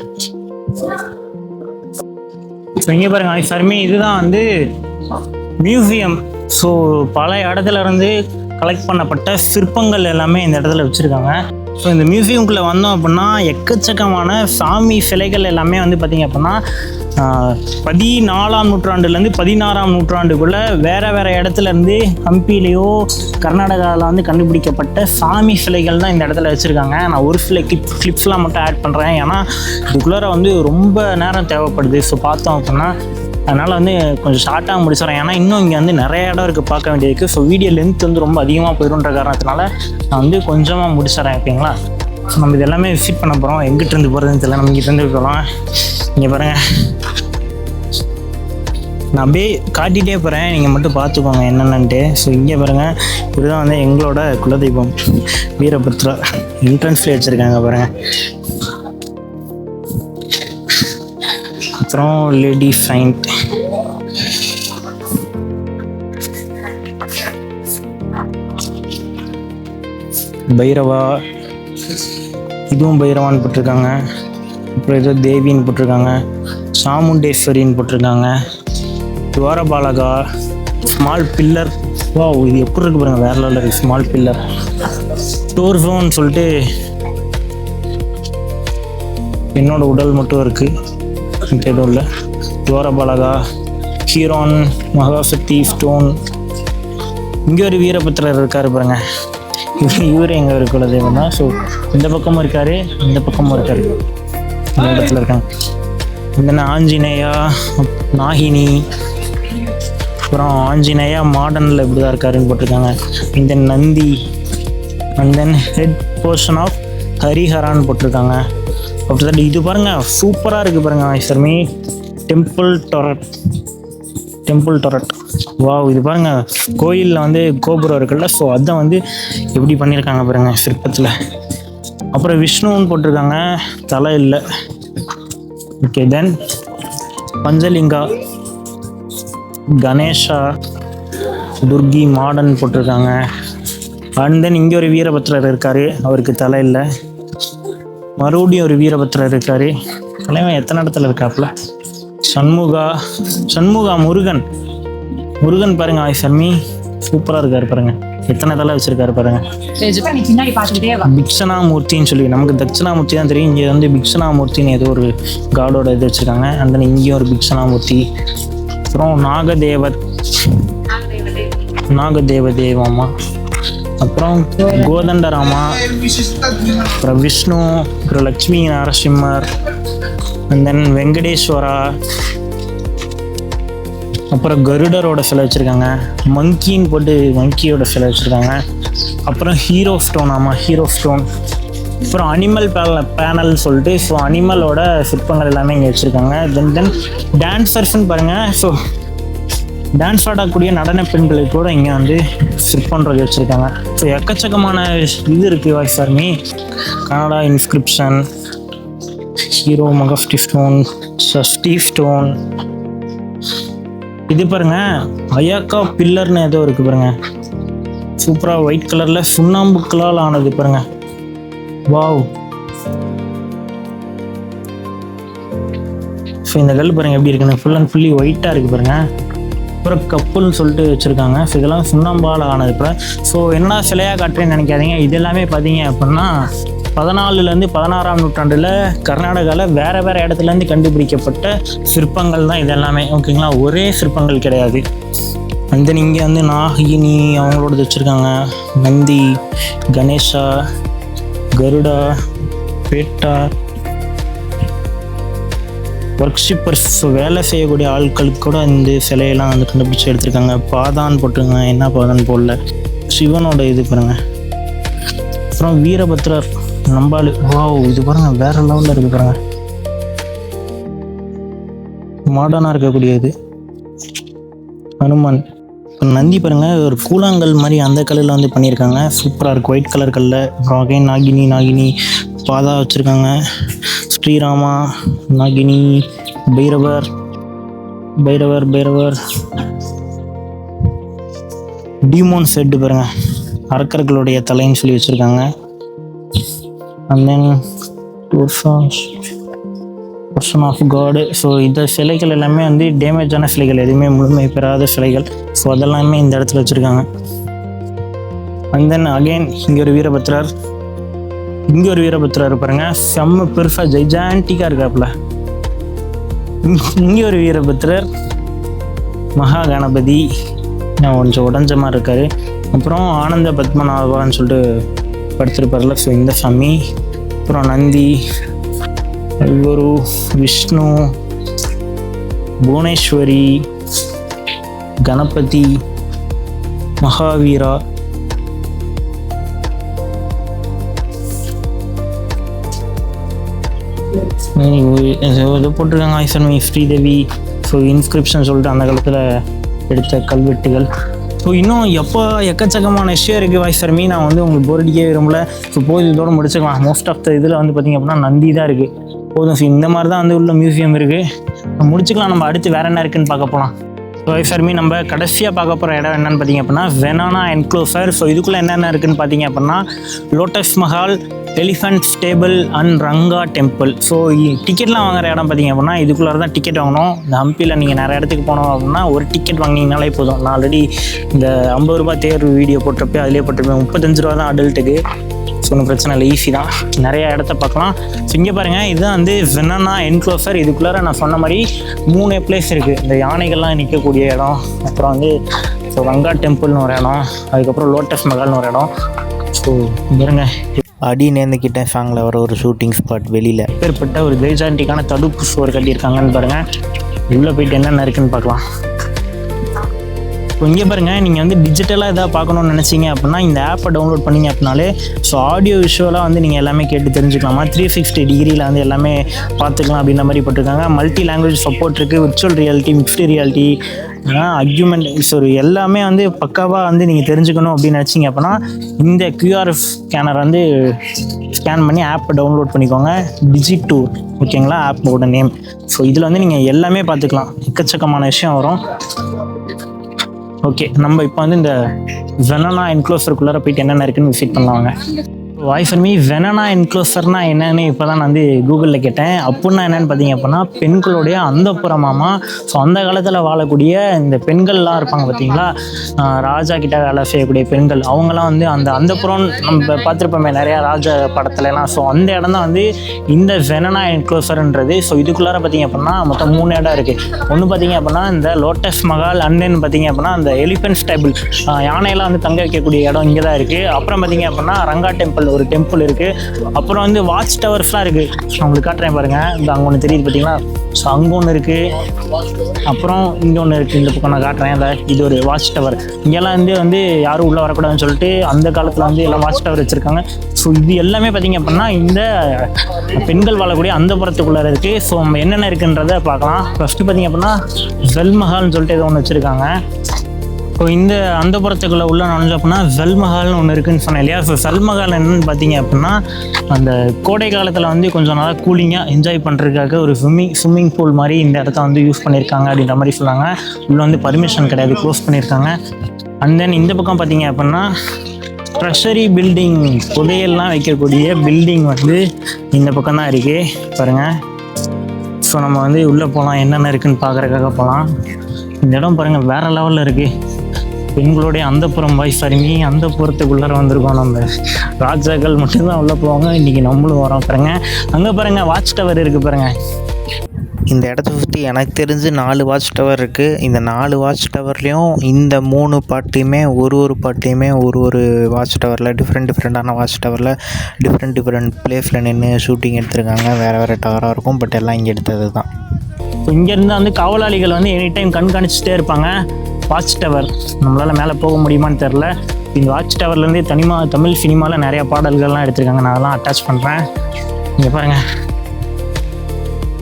S1: ஸோ இங்கே பாருங்க சாருமே, இதுதான் வந்து மியூசியம். ஸோ பல இடத்துல இருந்து கலெக்ட் பண்ணப்பட்ட சிற்பங்கள் எல்லாமே இந்த இடத்துல வச்சுருக்காங்க. ஸோ இந்த மியூசியம்குள்ளே வந்தோம் அப்படின்னா எக்கச்சக்கமான சாமி சிலைகள் எல்லாமே வந்து பார்த்திங்க அப்படின்னா 14ஆம் நூற்றாண்டுலேருந்து 16ஆம் நூற்றாண்டுக்குள்ளே வேறு இடத்துலேருந்து ஹம்பிலேயோ கர்நாடகாவில் வந்து கண்டுபிடிக்கப்பட்ட சாமி சிலைகள் தான் இந்த இடத்துல வச்சுருக்காங்க. நான் ஒரு சில கிளிப்ஸ்லாம் மட்டும் ஆட் பண்ணுறேன், ஏன்னா இதுக்குள்ளார வந்து ரொம்ப நேரம் தேவைப்படுது. ஸோ பார்த்தோம் அப்படின்னா அதனால் வந்து கொஞ்சம் ஷார்ட்டாக முடிச்சிடறேன், ஏன்னா இன்னும் இங்கே வந்து நிறைய இடம் இருக்குது பார்க்க வேண்டியதுக்கு. ஸோ வீடியோ லென்த் வந்து ரொம்ப அதிகமாக போயிடுன்ற காரணத்தினால நான் வந்து கொஞ்சமாக முடிச்சிடறேன், ஓகேங்களா. ஸோ நம்ம இது எல்லாமே விசிட் பண்ண போகிறோம். எங்கிட்டேருந்து போகிறதுன்னு தெரியல, நம்ம இங்கிட்டேருந்து போகலாம். இங்கே பாருங்கள், நான் அப்படியே காட்டிகிட்டே போகிறேன், நீங்கள் மட்டும் பார்த்துக்கோங்க என்னென்னன்ட்டு. ஸோ இங்கே பாருங்கள், இதுதான் வந்து எங்களோட குலதெய்வம் வீரபத்ரா. என்ட்ரன்ஸ்லேயே வச்சுருக்காங்க பாருங்கள். அப்புறம் லேடி சைண்ட், பைரவா, இதுவும் பைரவான்னு போட்டிருக்காங்க. அப்புறம் ஏதோ தேவின்னு போட்டிருக்காங்க. சாமுண்டேஸ்வரின்னு போட்டிருக்காங்க. துவாரபாலகா, ஸ்மால் பில்லர். வா, இது எப்படி இருக்கு பாருங்க, வேற லெவலில் இருக்குது. ஸ்மால் பில்லர், டோர்ஸோன்னு சொல்லிட்டு என்னோட உடல் மட்டும் இருக்குது, எதுவும் இல்லை. துவாரபாலகா, ஹீரோன், மகாசக்தி ஸ்டோன். இங்கே ஒரு வீரபத்திரர் இருக்காரு பாருங்க. இவர் எங்கே இருக்குள்ள தேவன் தான். ஸோ இந்த பக்கமும் இருக்காரு, இந்த பக்கமும் இருக்காரு, இந்த இடத்துல இருக்காங்க. இந்த ஆஞ்சநேயா, நாகினி, அப்புறம் ஆஞ்சநேயா மாடர்னில் இப்படி தான் இருக்காருன்னு போட்டிருக்காங்க. இந்த Nandi, and then head portion of ஹரிஹரான்னு போட்டிருக்காங்க. அப்படி இது பாருங்கள், சூப்பராக இருக்குது பாருங்கள் சர்மி. டெம்பிள் டொரட். வாவ், இது பாருங்கள், கோயிலில் வந்து கோபுரம் இருக்குல்ல, ஸோ அதை வந்து எப்படி பண்ணியிருக்காங்க பாருங்கள் சிற்பத்தில். அப்புறம் விஷ்ணுன்னு போட்டிருக்காங்க, தலை இல்லை. ஓகே, தென் பஞ்சலிங்கா, கணேஷா, துர்கி மாடன் போட்டிருக்காங்க. அண்ட் தென் இங்கே ஒரு வீரபத்ரர் இருக்கார், அவருக்கு தலை இல்லை. மறுபடியும் ஒரு வீரபத்ரர் இருக்கார், தலைவன் எத்தனை இடத்துல இருக்காப்புல. சண்முகா, முருகன் பாருங்க ஆய்சர்மி, சூப்பராக இருக்காரு பாருங்க. எத்தனை தலை வச்சிருக்காரு பாருங்க. பிக்ஷனாமூர்த்தின்னு சொல்லி, நமக்கு தட்சிணாமூர்த்தி தான் தெரியும், இங்கே வந்து பிக்ஷனாமூர்த்தின்னு ஏதோ ஒரு காடோட இது வச்சுருக்காங்க. அந்த இங்கேயும் ஒரு பிக்ஷனாமூர்த்தி. அப்புறம் நாகதேவமா, அப்புறம் கோதண்டராமா, அப்புறம் விஷ்ணு, அப்புறம் லக்ஷ்மி நரசிம்மர், அண்ட் தென் வெங்கடேஸ்வரா, அப்புறம் கருடரோட சிலை வச்சுருக்காங்க. மங்கின்னு போட்டு மங்கியோட சிலை வச்சுருக்காங்க. அப்புறம் ஹீரோ ஸ்டோன். அப்புறம் அனிமல் பேனல் சொல்லிட்டு, ஸோ அனிமலோட சிற்பங்கள் எல்லாமே இங்கே வச்சுருக்காங்க. தென் டான்ஸர்ஸ்ன்னு பாருங்கள். ஸோ டான்ஸ் ஆடக்கூடிய நடன பெண்களுக்கு கூட இங்கே வந்து சிற்பன்றது வச்சுருக்காங்க. ஸோ எக்கச்சக்கமான இது இருக்குது வாய்ஸ் ஆர்மி. கனடா இன்ஸ்கிரிப்ஷன். ஹீரோ மகஃப்டி ஸ்டோன், சஷ்டி ஸ்டோன். இது பாருங்க அயாக்கா பில்லர்னு ஏதோ இருக்கு பாருங்க, சூப்பராக ஒயிட் கலரில் சுண்ணாம்புக்களால் ஆனது பாருங்க. வாவ். ஸோ இந்த கல் பாருங்க எப்படி இருக்குன்னு, ஃபுல் அண்ட் ஃபுல்லி ஒயிட்டாக இருக்குது பாருங்க. அப்புறம் கப்புல்னு சொல்லிட்டு வச்சுருக்காங்க. ஸோ இதெல்லாம் சுண்ணாம்பால் ஆனது இப்போ. ஸோ என்ன சிலையாக காட்டுறேன்னு நினைக்காதீங்க, இது எல்லாமே பார்த்தீங்க அப்படின்னா 14லேருந்து 16ஆம் நூற்றாண்டில் கர்நாடகாவில் வேறு வேறு இடத்துலேருந்து கண்டுபிடிக்கப்பட்ட சிற்பங்கள் தான் இது எல்லாமே. ஓகேங்களா, ஒரே சிற்பங்கள் கிடையாது. அந்த இங்கே வந்து நாகினி அவங்களோடது வச்சுருக்காங்க. நந்தி, கணேஷா, கருடா, பேட்டா, ஒர்க்ஷிப்பர்ஸ், வேலை செய்யக்கூடிய ஆட்களுக்கு கூட இந்த சிலையெல்லாம் வந்து கண்டுபிடிச்சி எடுத்திருக்காங்க. பாதான் போட்டுருங்க, என்ன பாதான் போடல. சிவனோட இது பாருங்க. அப்புறம் வீரபத்ரர் நம்பாளு. வாவ், இது பாருங்க வேற லெவலில் இருக்கு பாருங்க, மாடர்னாக இருக்கக்கூடியது. ஹனுமான். நந்தி பாருங்க ஒரு கூழாங்கல் மாதிரி அந்த கல்லில் வந்து பண்ணியிருக்காங்க, சூப்பராக இருக்குது, ஒயிட் கலர் கல்லில். அப்புறம் அகைன் நாகினி பாதா வச்சுருக்காங்க. ஸ்ரீராமா, நாகினி, பைரவர். டீமோன் செட்டு பாருங்க, அரக்கர்களுடைய தலைன்னு சொல்லி வச்சுருக்காங்க. அண்ட் தென் பர்சன் ஆஃப் காடு. ஸோ இந்த சிலைகள் எல்லாமே வந்து டேமேஜான சிலைகள், எதுவுமே முழுமை பெறாத சிலைகள். ஸோ அதெல்லாமே இந்த இடத்துல வச்சுருக்காங்க. அண்ட் தென் அகெயின் இங்கே ஒரு வீரபத்ரர் பாருங்க, செம்ம பெருசாக ஜைஜான்டிக்காக இருக்காப்புல. இங்கே ஒரு வீரபத்ரர், மகா கணபதி கொஞ்சம் உடஞ்ச மாதிரி இருக்காரு. அப்புறம் ஆனந்த பத்மநாபான்னு சொல்லிட்டு படுத்திருப்பார்ல, ஸோ இந்த சாமி. அப்புறம் நந்தி, அல்வரு, விஷ்ணு, புவனேஸ்வரி, கணபதி, மகாவீரா. இது போட்டிருக்காங்க ஐசன்மி, ஸ்ரீதேவி. ஸோ இன்ஸ்கிரிப்ஷன் சொல்லிட்டு அந்த காலத்தில் எடுத்த கல்வெட்டுகள். ஸோ இன்னும் எக்கச்சக்கமான விஷயம் இருக்குது வாய்ஸ்ஃபர்மி. நான் வந்து உங்களுக்கு போர் அடிக்கவே விரும்பல. ஸோ போது இதோட முடிச்சுக்கலாம். மோஸ்ட் ஆஃப் த இதில் வந்து பார்த்திங்க அப்படின்னா நந்தி தான் இருக்குது போதும். ஸோ இந்த மாதிரி தான் வந்து உள்ள மியூசியம் இருக்குது. முடிச்சுக்கலாம். நம்ம அடுத்து வேறு என்ன இருக்குதுன்னு பார்க்க போகலாம். ஸோ வாய்ஸ்ஃபர்மி நம்ம கடைசியாக பார்க்க போகிற இடம் என்னென்னு பார்த்திங்க அப்படின்னா வெனானா என்க்ளோசர். ஸோ இதுக்குள்ளே என்னென்ன இருக்குதுன்னு பார்த்திங்க அப்படின்னா lotus Mahal, elephant stable and Ranga temple. So டிக்கெட்லாம் வாங்குற இடம் பார்த்திங்க அப்படின்னா இதுக்குள்ளே தான் டிக்கெட் வாங்கணும். இந்த ஹம்பியில் நீங்கள் நிறைய இடத்துக்கு போனோம் அப்படின்னா ஒரு டிக்கெட் வாங்கினீங்கனாலே போதும். நான் ஆல்ரெடி இந்த 50 ரூபா தேர்வு வீடியோ போட்டிருப்பேன், அதிலே போட்டிருப்பேன். 35 ரூபா தான் அடல்ட்டுக்கு. ஸோ ஒன்றும் பிரச்சனை இல்லை, ஈஸி தான், நிறைய இடத்த பார்க்கலாம். ஸோ இங்கே பாருங்கள், இதுதான் வந்து வெனானா என்க்ளோசர். இதுக்குள்ளார நான் சொன்ன மாதிரி 3 பிளேஸ் இருக்குது. இந்த யானைகள்லாம் நிற்கக்கூடிய இடம், அப்புறம் வந்து ஸோ ரங்கா டெம்பிள்னு ஒரு இடம், அதுக்கப்புறம் லோட்டஸ் மகால்னு ஒரு இடம். ஸோ பாருங்க,
S2: அடி நேர்ந்துக்கிட்ட சாங்கில் வர ஒரு ஷூட்டிங் ஸ்பாட் வெளியில்
S1: ஏற்பட்ட ஒரு ஜெய்ஜாண்டிக்கான தடுப்பு சுவர் கட்டியிருக்காங்கன்னு பாருங்கள். உள்ளே போயிட்டு என்னென்ன இருக்குன்னு பார்க்கலாம். இங்கே பாருங்கள், நீங்கள் வந்து டிஜிட்டலாக எதாவது பார்க்கணுன்னு நினச்சிங்க அப்படின்னா இந்த ஆப்பை டவுன்லோட் பண்ணிங்க அப்படின்னாலே ஸோ ஆடியோ விஷுவலாக வந்து நீங்கள் எல்லாமே கேட்டு தெரிஞ்சுக்கலாமா. 360 டிகிரியில் வந்து எல்லாமே பார்த்துக்கலாம் அப்படின்ற மாதிரி போட்டிருக்காங்க. மல்டி லாங்குவேஜ் சப்போர்ட் இருக்குது, virtual reality, mixed reality, augmented. So எல்லாமே வந்து பக்காவாக வந்து நீங்கள் தெரிஞ்சுக்கணும் அப்படின்னு நினச்சிங்க அப்படின்னா இந்த QR ஸ்கேனர் வந்து ஸ்கேன் பண்ணி ஆப்பை டவுன்லோட் பண்ணிக்கோங்க. டிஜிட்டூர், ஓகேங்களா ஆப்போட நேம். ஸோ இதில் வந்து நீங்கள் எல்லாமே பார்த்துக்கலாம், எக்கச்சக்கமான விஷயம் வரும். ஓகே, நம்ம இப்போ வந்து இந்த வெனானா என்க்ளோசருக்குள்ளார போயிட்டு என்னென்ன இருக்குன்னு விசிட் பண்ணுவாங்க. வாய்ஸ்ஃபர்மி வெனானா என்க்ளோசர்னா என்னன்னு இப்போ தான் நான் வந்து கூகுளில் கேட்டேன். அப்படின்னா என்னென்னு பார்த்தீங்க அப்படின்னா பெண்களுடைய அந்தப்புறமாமா. ஸோ அந்த காலத்தில் வாழக்கூடிய இந்த பெண்கள்லாம் இருப்பாங்க பார்த்தீங்களா, ராஜா கிட்ட வேலை செய்யக்கூடிய பெண்கள், அவங்களாம் வந்து அந்த அந்தப்புறம் நம்ம பார்த்துருப்போமே நிறையா ராஜா படத்துலலாம். ஸோ அந்த இடம் தான் வந்து இந்த வெனானா என்க்ளோசர்ன்றது. ஸோ இதுக்குள்ளார பார்த்தீங்க அப்படின்னா மொத்தம் 3 இடம் இருக்குது. ஒன்று பார்த்தீங்க அப்படின்னா இந்த லோட்டஸ் மகால், அண்ட் பார்த்தீங்க அப்படின்னா அந்த எலிஃபண்ட் ஸ்டேபிள், யானையெல்லாம் வந்து தங்க வைக்கக்கூடிய இடம் இங்கே தான் இருக்குது. அப்புறம் பார்த்தீங்க அப்படின்னா ரங்கா டெம்பிள் ஒரு டெம்பிள் இருக்குது. அப்புறம் வந்து வாட்ச் டவர்ஸ்லாம் இருக்குது. உங்களுக்கு காட்டுறேன் பாருங்கள், இந்த அங்கே ஒன்று தெரியுது பார்த்தீங்களா. ஸோ அங்கே ஒன்று இருக்குது, அப்புறம் இங்கே ஒன்று இருக்குது, இந்த பக்கம் நான் காட்டுறேன். இது ஒரு வாட்ச் டவர். இங்கெல்லாம் வந்து யாரும் உள்ளே வரக்கூடாதுன்னு சொல்லிட்டு அந்த காலத்தில் வந்து எல்லாம் வாட்ச் டவர் வச்சுருக்காங்க. ஸோ இது எல்லாமே பார்த்தீங்க அப்படின்னா இந்த பெண்கள் வாழக்கூடிய அந்த புறத்துக்குள்ளார இருக்குது. ஸோ நம்ம என்னென்ன இருக்குன்றதை பார்க்கலாம். ஃபஸ்ட்டு பார்த்தீங்க அப்படின்னா ஜல் மஹால்னு சொல்லிட்டு ஏதோ ஒன்று வச்சுருக்காங்க. இப்போ இந்த அந்த புறத்துக்குள்ளே உள்ள நுழைஞ்ச அப்படின்னா ஜல்மஹால்னு ஒன்று இருக்குன்னு சொன்னேன் இல்லையா. ஸோ ஜல்மஹால் என்னன்னு பார்த்தீங்க அப்படின்னா அந்த கோடை காலத்தில் வந்து கொஞ்சம் நல்லா கூலிங்காக என்ஜாய் பண்ணுறதுக்காக ஒரு ஸ்விம்மிங் பூல் மாதிரி இந்த இடத்த வந்து யூஸ் பண்ணியிருக்காங்க அப்படின்ற மாதிரி சொன்னாங்க. உள்ள வந்து பர்மிஷன் கிடையாது, க்ளோஸ் பண்ணியிருக்காங்க. அண்ட் தென் இந்த பக்கம் பார்த்தீங்க அப்படின்னா ட்ரெஷரி பில்டிங், புதையெல்லாம் வைக்கக்கூடிய பில்டிங் வந்து இந்த பக்கம் தான் இருக்குது பாருங்கள். ஸோ நம்ம வந்து உள்ளே போகலாம், என்னென்ன இருக்குதுன்னு பார்க்குறதுக்காக போகலாம். இந்த இடம் பாருங்கள் வேறு லெவலில் இருக்குது. பெண்களுடைய அந்தப்புறம் வாய்ஸ் அருமி அந்த புறத்துக்குள்ளார வந்திருக்கோம். நம்ம ராஜாக்கள் மட்டும்தான் உள்ளே போவாங்க, இன்றைக்கி நம்மளும் வரோம் பாருங்க. அங்கே பாருங்கள் வாட்ச் டவர் இருக்குது பாருங்கள்.
S2: இந்த இடத்த சுற்றி எனக்கு தெரிஞ்சு 4 வாட்ச் டவர் இருக்குது. இந்த 4 வாட்ச் டவர்லேயும் இந்த 3 பாட்டையுமே ஒரு பாட்டையுமே ஒரு வாட்ச் டவரில் டிஃப்ரெண்ட்டான வாட்ச் டவரில் டிஃப்ரெண்ட் பிளேஸில் நின்று ஷூட்டிங் எடுத்திருக்காங்க. வேறு டவராக இருக்கும், பட் எல்லாம் இங்கே எடுத்தது தான்.
S1: இங்கேருந்து வந்து காவலாளிகள் வந்து எனி டைம் கண்காணிச்சுட்டே இருப்பாங்க. வாட்ச் டவர் நம்மளால் மேலே போக முடியுமான்னு தெரில. இந்த வாட்ச் டவர்லேருந்து தமிழ் சினிமாவில் நிறையா பாடல்கள்லாம் எடுத்திருக்காங்க. நான் அதெல்லாம் அட்டாச் பண்ணுறேன். இங்கே பாருங்கள்,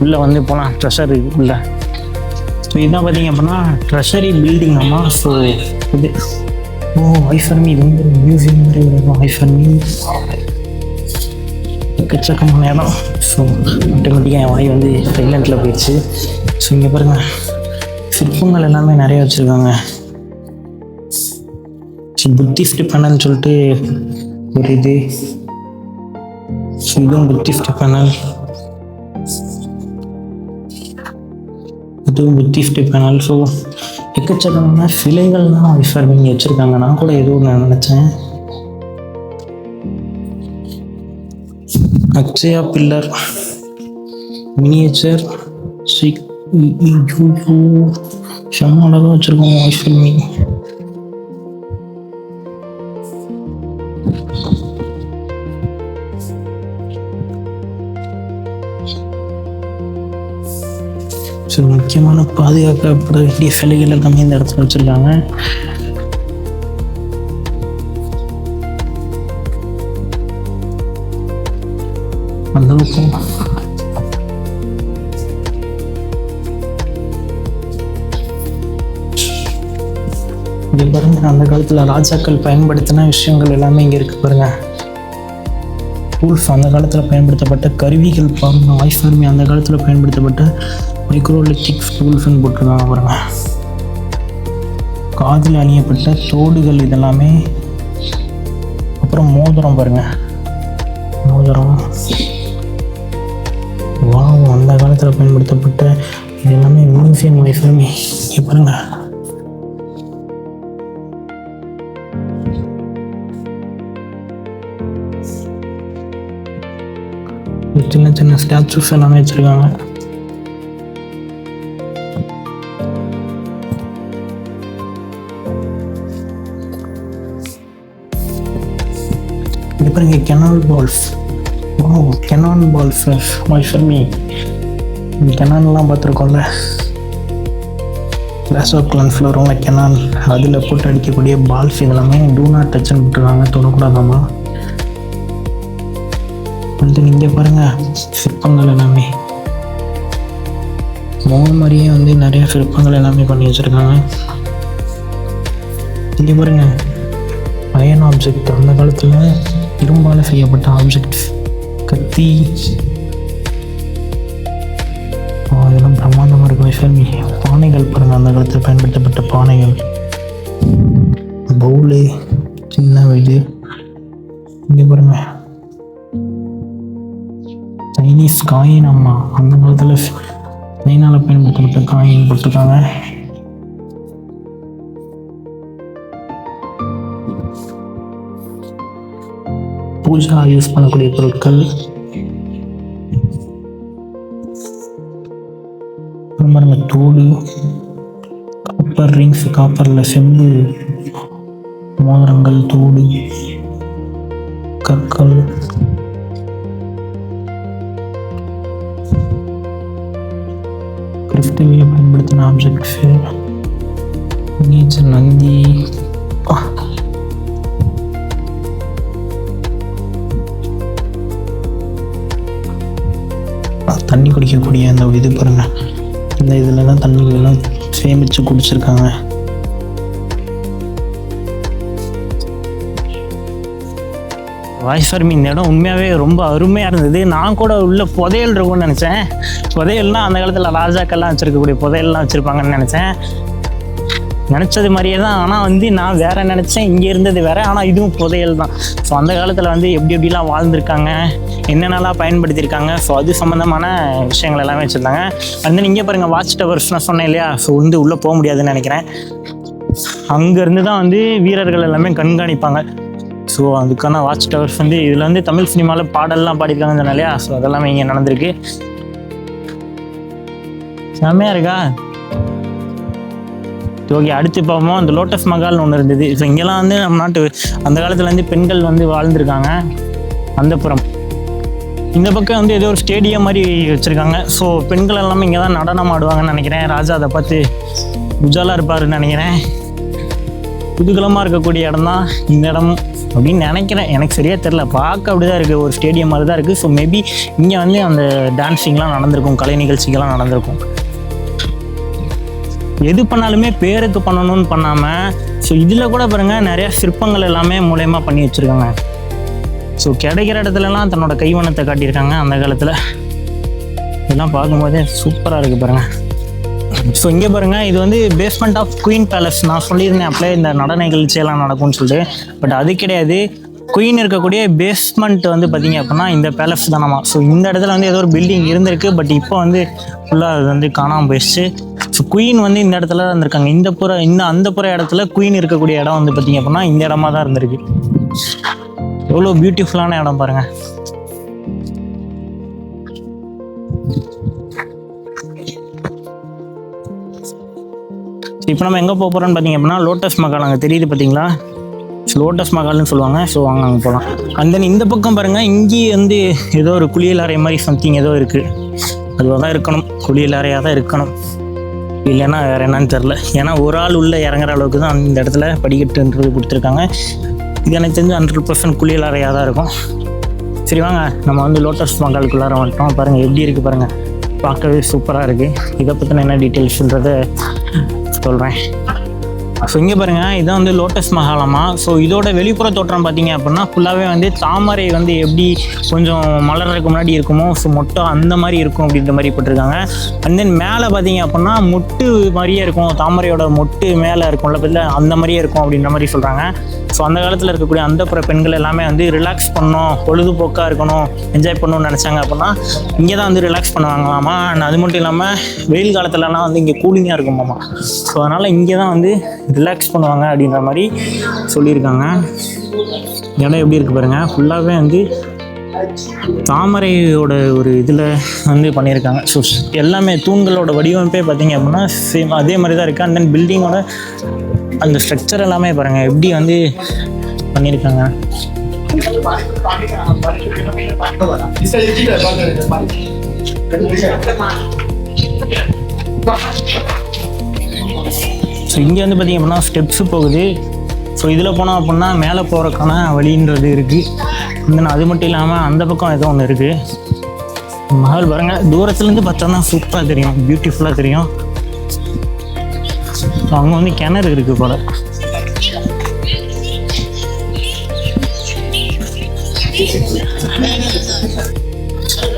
S1: உள்ளே வந்து போகலாம். ட்ரெஷர் உள்ள. ஸோ இதுதான் பார்த்தீங்க அப்படின்னா ட்ரெஷரி பில்டிங் அம்மா. ஸோ இது ஐஃபர்மி, இது வந்து மியூசியம் மாதிரி இருக்கும். ஐஃபர்மி எக்கச்சக்கமான இடம். ஸோ ஆட்டோமேட்டிக்காக என் வாய் வந்து சைலண்டில் போயிடுச்சு. ஸோ இங்கே பாருங்கள், சிற்பங்கள் எல்லாமே நிறைய வச்சுருக்காங்க. புத்திஸ்ட் பேனல்னு சொல்லிட்டு ஒரு இது. இதுவும் புத்திஸ்ட் பேனல், இதுவும் புத்திஸ்ட் பேனல். ஸோ எக்கச்சக்கமான சிலைகள் தான் ஐஃபர்மி இங்கே வச்சுருக்காங்க. நான் கூட ஏதோ ஒன்று நினச்சேன். அக்ஷயா பில்லர் மினியேச்சர் செம்ம அழகாக வச்சுருக்கோம் ஐஃபர்மி. ஸோ முக்கியமான பாதுகாக்கப்பட வேண்டிய சிலைகள் எல்லாமே இந்த இடத்துல வச்சுருக்காங்க. அந்த இங்கே பாருங்க, அந்த காலத்தில் ராஜாக்கள் பயன்படுத்தின விஷயங்கள் எல்லாமே இங்கே இருக்குது பாருங்க. டூல்ஸ், அந்த காலத்தில் பயன்படுத்தப்பட்ட கருவிகள் பாருங்க. ஐஃபர்மி அந்த காலத்தில் பயன்படுத்தப்பட்ட மைக்ரோலித்திக் டூல்ஸ்ன்னு போட்டிருக்காங்க பாருங்க. காதில் அணியப்பட்ட தோடுகள் இதெல்லாமே. அப்புறம் மோதிரம் பாருங்க, மோதிரம். அந்த காலத்தில் பயன்படுத்தப்பட்ட இது எல்லாமே மியூசியம் ஐஃபர்மி. இங்கே பாருங்க, சின்ன சின்ன ஸ்டாச்சுஸ் எல்லாமே வச்சிருக்காங்க. இங்கே பாருங்க, கெனான் பால்ஸ். கெனான் பால்ஸ் ஐஃபர்மி. கெனான்லாம் பார்த்துருக்கோம்ல, கிளாஸ் ஆஃப் கிளான்ஃப்ளவரோட கெனான், அதில் போட்டு அடிக்கக்கூடிய பால்ஸ் இதெல்லாமே டூ நாட் டச்ன்னு போட்டுருக்காங்க, தொடக்கூடாதாமா. வந்து இங்கே பாருங்கள், சிற்பங்கள் எல்லாமே மாதிரியே வந்து நிறைய சிற்பங்கள் எல்லாமே பண்ணி வச்சுருக்காங்க. இங்கே பாருங்கள், அயன் ஆப்ஜெக்ட், அந்த காலத்தில் இரும்பால் செய்யப்பட்ட ஆப்ஜெக்ட், கத்தி. அதெல்லாம் பிரம்மாண்டமாக இருக்கும் ஐஃபர்மி. பானைகள் பாருங்கள், அந்த காலத்தில் பயன்படுத்தப்பட்ட பானைகள், பவுலு, சின்ன இது. இங்கே பாருங்கள், சைனீஸ் காயின். அம்மா அந்த காலத்தில் சைனாவில் பயன்படுத்தப்பட்ட காயின் போட்டிருக்காங்க. பூஜா யூஸ் பண்ணக்கூடிய பொருட்கள். பாருங்க, தோடு, காப்பர் ரிங்ஸ், காப்பரில் செம்பு மோதிரங்கள், தோடு, கற்கள். கிறிஸ்தவியில் பயன்படுத்தின ஆப்ஜெக்ட்ஸு, நீச்சல், நந்தி. தண்ணி குடிக்கக்கூடிய அந்த இது பாருங்கள், இந்த இதில் தான் தண்ணி எல்லாம் சேமித்து குடிச்சிருக்காங்க. வாய்ஸ் ஃபார் மீ இந்த இடம் உண்மையாகவே ரொம்ப அருமையாக இருந்தது. நான் கூட உள்ள புதையல் இருக்கும்னு நினச்சேன். புதையல்னால் அந்த காலத்தில் ராஜாக்கள்லாம் வச்சுருக்கக்கூடிய புதையல்லாம் வச்சுருப்பாங்கன்னு நினச்சது மாதிரியே தான். ஆனால் வந்து நான் வேறு நினச்சேன், இங்கே இருந்தது வேறு, ஆனால் இதுவும் புதையல் தான். ஸோ அந்த காலத்தில் வந்து எப்படிலாம் வாழ்ந்திருக்காங்க, என்னென்னலாம் பயன்படுத்தியிருக்காங்க, ஸோ அது சம்மந்தமான விஷயங்கள் எல்லாமே வச்சுருந்தாங்க. வந்து இங்கே பாருங்கள் வாட்ச் டவர்ஸ் நான் சொன்னேன் இல்லையா, ஸோ வந்து உள்ளே போக முடியாதுன்னு நினைக்கிறேன். அங்கேருந்து தான் வந்து வீரர்கள் எல்லாமே கண்காணிப்பாங்க. ஸோ அதுக்கான வாட்ச் டவர்ஸ் வந்து இதில் வந்து தமிழ் சினிமாவில் பாடல்லாம் பாடியிருக்காங்கன்னு சொன்னேன் இல்லையா, ஸோ அதெல்லாமே இங்கே நடந்திருக்கு. செம்மையாக இருக்கா? ஓகே, அடுத்து பார்ப்போம். அந்த லோட்டஸ் மகால்னு ஒன்று இருந்தது. ஸோ இங்கெல்லாம் வந்து நம்ம நாட்டு அந்த காலத்தில் வந்து பெண்கள் வந்து வாழ்ந்துருக்காங்க. அந்த புறம் இந்த பக்கம் வந்து ஏதோ ஒரு ஸ்டேடியம் மாதிரி வச்சுருக்காங்க. ஸோ பெண்கள் எல்லாமே இங்கே தான் நடனம் ஆடுவாங்கன்னு நினைக்கிறேன். ராஜா அதை பார்த்து உஜாலாக இருப்பாருன்னு நினைக்கிறேன். குதூகலமாக இருக்கக்கூடிய இடம் தான் இந்த இடம் அப்படின்னு நினைக்கிறேன். எனக்கு சரியாக தெரில, பார்க்க அப்படி தான் இருக்குது, ஒரு ஸ்டேடியம் மாதிரி தான் இருக்குது. ஸோ மேபி இங்கே வந்து அந்த டான்ஸிங்லாம் நடந்திருக்கும், கலை நிகழ்ச்சிகள்லாம் நடந்திருக்கும். எது பண்ணாலுமே பேருக்கு பண்ணணும்னு பண்ணாமல், ஸோ இதில் கூட பாருங்கள் நிறையா சிற்பங்கள் எல்லாமே மூலயமா பண்ணி வச்சுருக்காங்க. ஸோ கிடைக்கிற இடத்துலலாம் தன்னோட கைவண்ணத்தை காட்டியிருக்காங்க அந்த காலத்தில். இதெல்லாம் பார்க்கும்போதே சூப்பராக இருக்குது பாருங்கள். ஸோ இங்கே பாருங்கள், இது வந்து பேஸ்மெண்ட் ஆஃப் குயின் பேலஸ். நான் சொல்லியிருந்தேன் அப்படியே இந்த நடன நிகழ்ச்சியெல்லாம் நடக்கும்னு சொல்லிட்டு, பட் அது கிடையாது. குயின் இருக்கக்கூடிய பேஸ்மெண்ட் வந்து பார்த்திங்க அப்படின்னா இந்த பேலஸ் தானமா. ஸோ இந்த இடத்துல வந்து ஏதோ ஒரு பில்டிங் இருந்திருக்கு, பட் இப்போ வந்து ஃபுல்லாக அது வந்து காணாமல் போயிடுச்சு. ஸோ குயின் வந்து இந்த இடத்துல தான் இருந்திருக்காங்க. அந்த புற இடத்துல குயின் இருக்கக்கூடிய இடம் வந்து பார்த்திங்க அப்படின்னா இந்த இடமா தான் இருந்திருக்கு. எவ்வளோ பியூட்டிஃபுல்லான இடம் பாருங்கள். இப்போ நம்ம எங்கே போக போகிறோம்னு பார்த்தீங்க அப்படின்னா லோட்டஸ் மகால் அங்கே தெரியுது பார்த்தீங்களா, லோட்டஸ் மகால்னு சொல்லுவாங்க. ஸோ அங்கே போகலாம். அண்ட் தென் இந்த பக்கம் பாருங்கள், இங்கேயே வந்து ஏதோ ஒரு குளியல் அறை மாதிரி சம்திங் ஏதோ இருக்குது. அதுவாக தான் இருக்கணும், குளியல் அறையாக தான் இருக்கணும், இல்லைன்னா வேறு என்னன்னு தெரில. ஏன்னா ஒரு ஆள் உள்ளே இறங்குற அளவுக்கு தான் அந்த இடத்துல படிக்கட்டுன்றது கொடுத்துருக்காங்க. இது எனக்கு தெரிஞ்சு 100% குளியல் அறையாக தான் இருக்கும். சரி வாங்க, நம்ம வந்து லோட்டஸ் மகாலுக்குள்ளார வந்துட்டோம். பாருங்கள் எப்படி இருக்குது பாருங்கள், பார்க்கவே சூப்பராக இருக்குது. இதை பற்றின என்ன டீட்டெயில்ஸ்ன்றதை சொல்கிறேன். ஸோ இங்கே பாருங்கள், இதான் வந்து லோட்டஸ் மகாலமா. ஸோ இதோட வெளிப்புற தோற்றம் பார்த்தீங்க அப்படின்னா ஃபுல்லாகவே வந்து தாமரை வந்து எப்படி கொஞ்சம் மலர்றதுக்கு முன்னாடி இருக்குமோ, ஸோ மொட்டை அந்த மாதிரி இருக்கும் அப்படின்ற மாதிரி போட்டிருக்காங்க. அண்ட் தென் மேலே பார்த்தீங்க அப்படின்னா மொட்டு மாதிரியே இருக்கும், தாமரையோட மொட்டு மேலே இருக்கும்ல பதில் அந்த மாதிரியே இருக்கும் அப்படின்ற மாதிரி சொல்கிறாங்க. ஸோ அந்த காலத்தில் இருக்கக்கூடிய அந்த புற பெண்கள் எல்லாமே வந்து ரிலாக்ஸ் பண்ணணும், பொழுதுபோக்காக இருக்கணும், என்ஜாய் பண்ணணும்னு நினச்சாங்க அப்படின்னா இங்கே தான் வந்து ரிலாக்ஸ் பண்ணுவாங்களாமா. அண்ட் அது மட்டும் இல்லாமல் வெயில் காலத்துலலாம் வந்து இங்கே கூலிங்காக இருக்குமாமா. ஸோ அதனால் இங்கே தான் வந்து ரிலாக்ஸ் பண்ணுவாங்க அப்படின்ற மாதிரி சொல்லியிருக்காங்க. இடம் எப்படி இருக்குது பாருங்கள், ஃபுல்லாகவே வந்து தாமரையோட ஒரு இதில் வந்து பண்ணியிருக்காங்க. ஸோ எல்லாமே தூண்களோட வடிவமைப்பே பார்த்தீங்க அப்படின்னா சேம் அதே மாதிரி தான் இருக்குது. அண்ட் தென் பில்டிங்கோட அந்த ஸ்ட்ரக்சர் எல்லாமே பாருங்கள் எப்படி வந்து பண்ணியிருக்காங்க. ஸோ இங்கே வந்து பார்த்திங்க அப்படின்னா ஸ்டெப்ஸு போகுது. ஸோ இதில் போனோம் அப்படின்னா மேலே போகிறக்கான வழின்றது இருக்குது. இன்னும் அது மட்டும் இல்லாமல் அந்த பக்கம் ஏதோ ஒன்று இருக்குது. மஹால் பாருங்கள், தூரத்துலேருந்து பார்த்தோன்னா சூப்பராக தெரியும், பியூட்டிஃபுல்லாக தெரியும். அங்கே வந்து கிணறு இருக்குது போல்.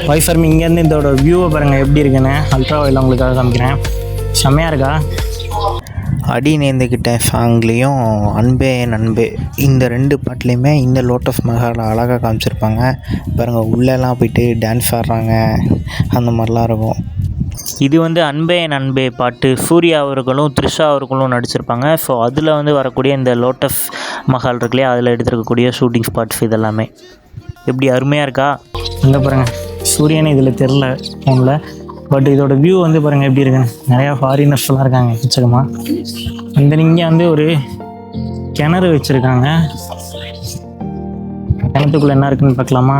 S1: வைஃபர்மி இங்கேருந்து இதோட வியூவை பாருங்கள் எப்படி இருக்குன்னு அல்ட்ரா வைல உங்களுக்காக காமிக்கிறேன். செம்மையாக இருக்கா?
S2: அடி நேர்ந்துக்கிட்ட சாங்லேயும் அன்பே என் அன்பே இந்த 2 பாட்டுலேயுமே இந்த லோட்டஸ் மகாலை அழகாக காமிச்சிருப்பாங்க பாருங்கள். உள்ளெல்லாம் போயிட்டு டான்ஸ் ஆடுறாங்க, அந்த மாதிரிலாம் இருக்கும்.
S1: இது வந்து அன்பே என் அன்பே பாட்டு சூர்யா அவர்களும் த்ரிஷா அவர்களும் நடிச்சிருப்பாங்க. ஸோ அதில் வந்து வரக்கூடிய இந்த லோட்டஸ் மஹால் இருக்குல்லையா, அதில் எடுத்துருக்கக்கூடிய ஷூட்டிங் ஸ்பாட்ஸ் இதெல்லாமே எப்படி அருமையாக இருக்கா? அங்கே பாருங்கள், சூரியனே இதில் தெரில ஃபோனில், பட் இதோட வியூ வந்து பாருங்கள் எப்படி இருக்குன்னு. நிறையா ஃபாரினர்ஸ்லாம் இருக்காங்க எச்சகமாக. அந்த இங்கே வந்து ஒரு கிணறு வச்சுருக்காங்க. கிணத்துக்குள்ளே என்ன இருக்குன்னு பார்க்கலாமா?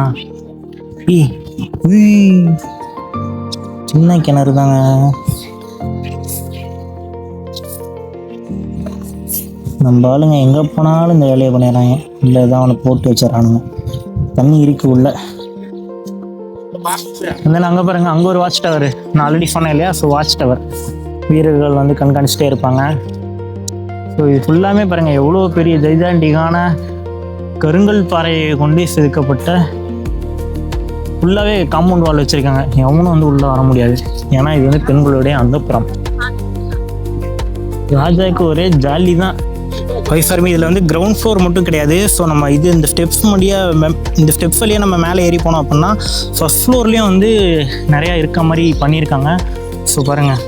S1: சின்ன கிணறு தாங்க. நம்ம ஆளுங்க எங்கே போனாலும் இந்த வேலையை பண்ணிடுறாங்க. இல்லை தான் அவனை போட்டு வச்சிடறானுங்க. தண்ணி இருக்கு உள்ள. அந்த அங்கே பாருங்கள், அங்கே ஒரு வாட்ச் டவர். நான் ஆல்ரெடி சொன்னேன் இல்லையா, ஸோ வாட்ச் டவர் வீரர்கள் வந்து கண்காணிச்சிட்டே இருப்பாங்க. ஸோ இது ஃபுல்லாமே பாருங்கள் எவ்வளோ பெரிய ஜைஜாண்டிக்கான கருங்கல் பாறையை கொண்டு செதுக்கப்பட்ட ஃபுல்லாகவே காம்பவுண்ட் வால் வச்சுருக்காங்க. எவனும் வந்து உள்ளே வர முடியாது, ஏன்னா இது வந்து பெண்களுடைய அந்தப்புறம். ராஜாவுக்கு ஒரே ஜாலி தான். வைஃபர்மி இதில் வந்து கிரவுண்ட் ஃப்ளோர் மட்டும் கிடையாது. ஸோ நம்ம இந்த ஸ்டெப்ஸ் வழியாக நம்ம மேலே ஏறி போனோம் அப்படின்னா ஃபர்ஸ்ட் ஃப்ளோர்லேயும் வந்து நிறையா இருக்க மாதிரி பண்ணியிருக்காங்க. ஸோ பாருங்கள்,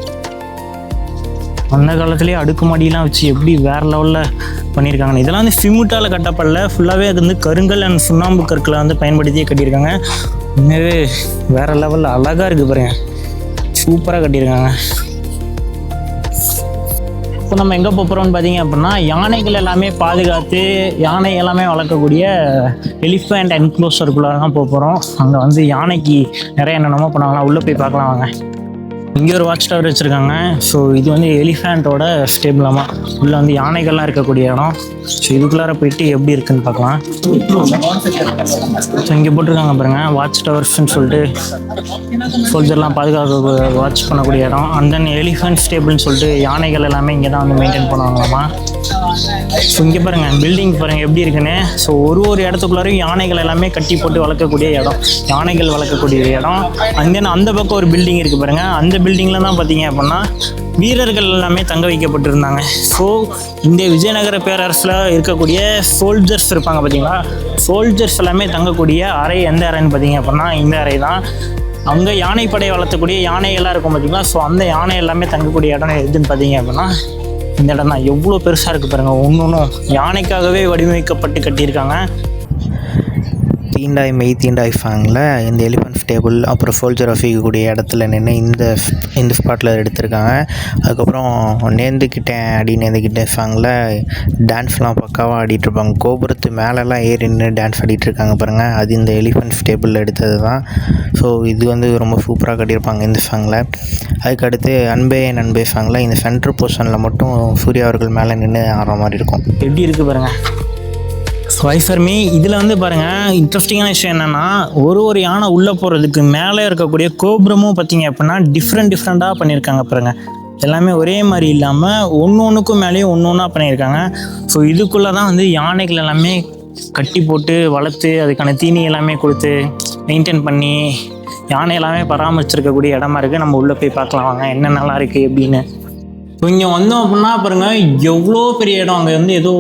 S1: அந்த காலத்துலேயே அடுக்குமாடியெலாம் வச்சு எப்படி வேறு லெவலில் பண்ணியிருக்காங்க. இதெல்லாம் வந்து சிமெண்ட்டால் கட்டப்படல, ஃபுல்லாகவே அது வந்து கருங்கல் அண்ட் சுண்ணாம்பு கற்களை வந்து பயன்படுத்தியே கட்டியிருக்காங்க. உண்மையாகவே வேறு லெவலில் அழகாக இருக்குது பாருங்கள், சூப்பராக கட்டியிருக்காங்க. இப்போ நம்ம எங்கே போகிறோம்னு பார்த்தீங்க அப்படின்னா, யானைகள் எல்லாமே பாதுகாத்து யானை எல்லாமே வளர்க்கக்கூடிய எலிஃபண்ட் என்க்ளோசருக்குள்ளே தான் போகிறோம். அங்கே வந்து யானைக்கு நிறைய என்னென்னமோ பண்ணாங்களா, உள்ளே போய் பார்க்கலாம் வாங்க. இங்கே ஒரு வாட்ச் டவர் வச்சுருக்காங்க. ஸோ இது வந்து எலிஃபேண்ட்டோட ஸ்டேபிளாமா உள்ளே வந்து யானைகள்லாம் இருக்கக்கூடிய இடம். ஸோ இதுக்குள்ளார போயிட்டு எப்படி இருக்குன்னு பார்க்கலாம். ஸோ இங்கே போட்டிருக்காங்க பாருங்கள், வாட்ச் டவர்ஸ்ன்னு சொல்லிட்டு சோல்ஜர்லாம் பாதுகாக்க வாட்ச் பண்ணக்கூடிய இடம். அண்ட் தென் எலிஃபென்ட் ஸ்டேபிள்னு சொல்லிட்டு யானைகள் எல்லாமே இங்கே தான் வந்து மெயின்டைன் பண்ணுவாங்களாமா. ஸோ இங்கே பாருங்கள், பில்டிங் பாருங்கள் எப்படி இருக்குன்னு. ஸோ ஒரு இடத்துக்குள்ளாரையும் யானைகள் எல்லாமே கட்டி போட்டு வளர்க்கக்கூடிய இடம், யானைகள் வளர்க்கக்கூடிய இடம். அண்ட் தென் அந்த பக்கம் ஒரு பில்டிங் இருக்குது பாருங்கள், அந்த பில்டிங்கில் தான் பார்த்தீங்க அப்படின்னா வீரர்கள் எல்லாமே தங்க வைக்கப்பட்டிருந்தாங்க. ஸோ இந்த விஜயநகர பேரரசில் இருக்கக்கூடிய சோல்ஜர்ஸ் இருப்பாங்க பார்த்தீங்களா, சோல்ஜர்ஸ் எல்லாமே தங்கக்கூடிய அறை எந்த அறைன்னு பார்த்தீங்க அப்படின்னா இந்த அறை தான். அங்கே யானைப்படை வளர்த்தக்கூடிய யானைகள்லாம் இருக்கும் பார்த்தீங்களா, ஸோ அந்த யானை எல்லாமே தங்கக்கூடிய இடம் எதுன்னு பார்த்தீங்க அப்படின்னா இந்த இடம் தான். எவ்வளோ பெருசாக இருக்குது பாருங்கள், ஒன்றும் யானைக்காகவே வடிவமைக்கப்பட்டு கட்டியிருக்காங்க.
S2: தீண்டாய் மெய் தீண்டாய் ஃபாங்கில் இந்த எலிஃபென்ட் ஸ்டேபிள் அப்புறம் சோல்ஜர் ஆஃபிக்கக்கூடிய இடத்துல நின்று இந்த ஸ்பாட்டில் எடுத்திருக்காங்க. அதுக்கப்புறம் நேர்ந்துக்கிட்டேன் ஃபாங்கில் டான்ஸ்லாம் பக்காவாக ஆடிட்டுருப்பாங்க. கோபுரத்து மேலெல்லாம் ஏறி நின்று டான்ஸ் ஆடிட்டுருக்காங்க பாருங்கள், அது இந்த எலிஃபென்ட் ஸ்டேபிளில் எடுத்தது தான். ஸோ இது வந்து ரொம்ப சூப்பராக கட்டியிருப்பாங்க இந்த ஃபாங்கில். அதுக்கடுத்து அன்பே ஃபாங்கில் இந்த சென்ட்ரு பொசிஷனில் மட்டும் சூர்யா அவர்கள் மேலே நின்று ஆடுற மாதிரி இருக்கும்.
S1: எப்படி இருக்குது பாருங்கள். ஸோ ஐஃபர்மி இதில் வந்து பாருங்கள், இன்ட்ரெஸ்டிங்கான விஷயம் என்னென்னா, ஒரு யானை உள்ளே போகிறதுக்கு மேலே இருக்கக்கூடிய கோபுரமும் பார்த்தீங்க அப்படின்னா டிஃப்ரெண்ட்டாக பண்ணியிருக்காங்க பாருங்கள். எல்லாமே ஒரே மாதிரி இல்லாமல் ஒன்றுக்கும் மேலேயும் ஒன்றா பண்ணியிருக்காங்க. ஸோ இதுக்குள்ளே தான் வந்து யானைகள் எல்லாமே கட்டி போட்டு வளர்த்து அதுக்கான தீனி எல்லாமே கொடுத்து மெயின்டைன் பண்ணி யானை எல்லாமே பராமரிச்சிருக்கக்கூடிய இடமா இருக்குது. நம்ம உள்ளே போய் பார்க்கலாம் வாங்க என்னென்னலாம் இருக்குது எப்படின்னு. ஸோ இங்கே வந்தோம் அப்படின்னா பாருங்கள், எவ்வளோ பெரிய இடம். அங்கே வந்து ஏதோ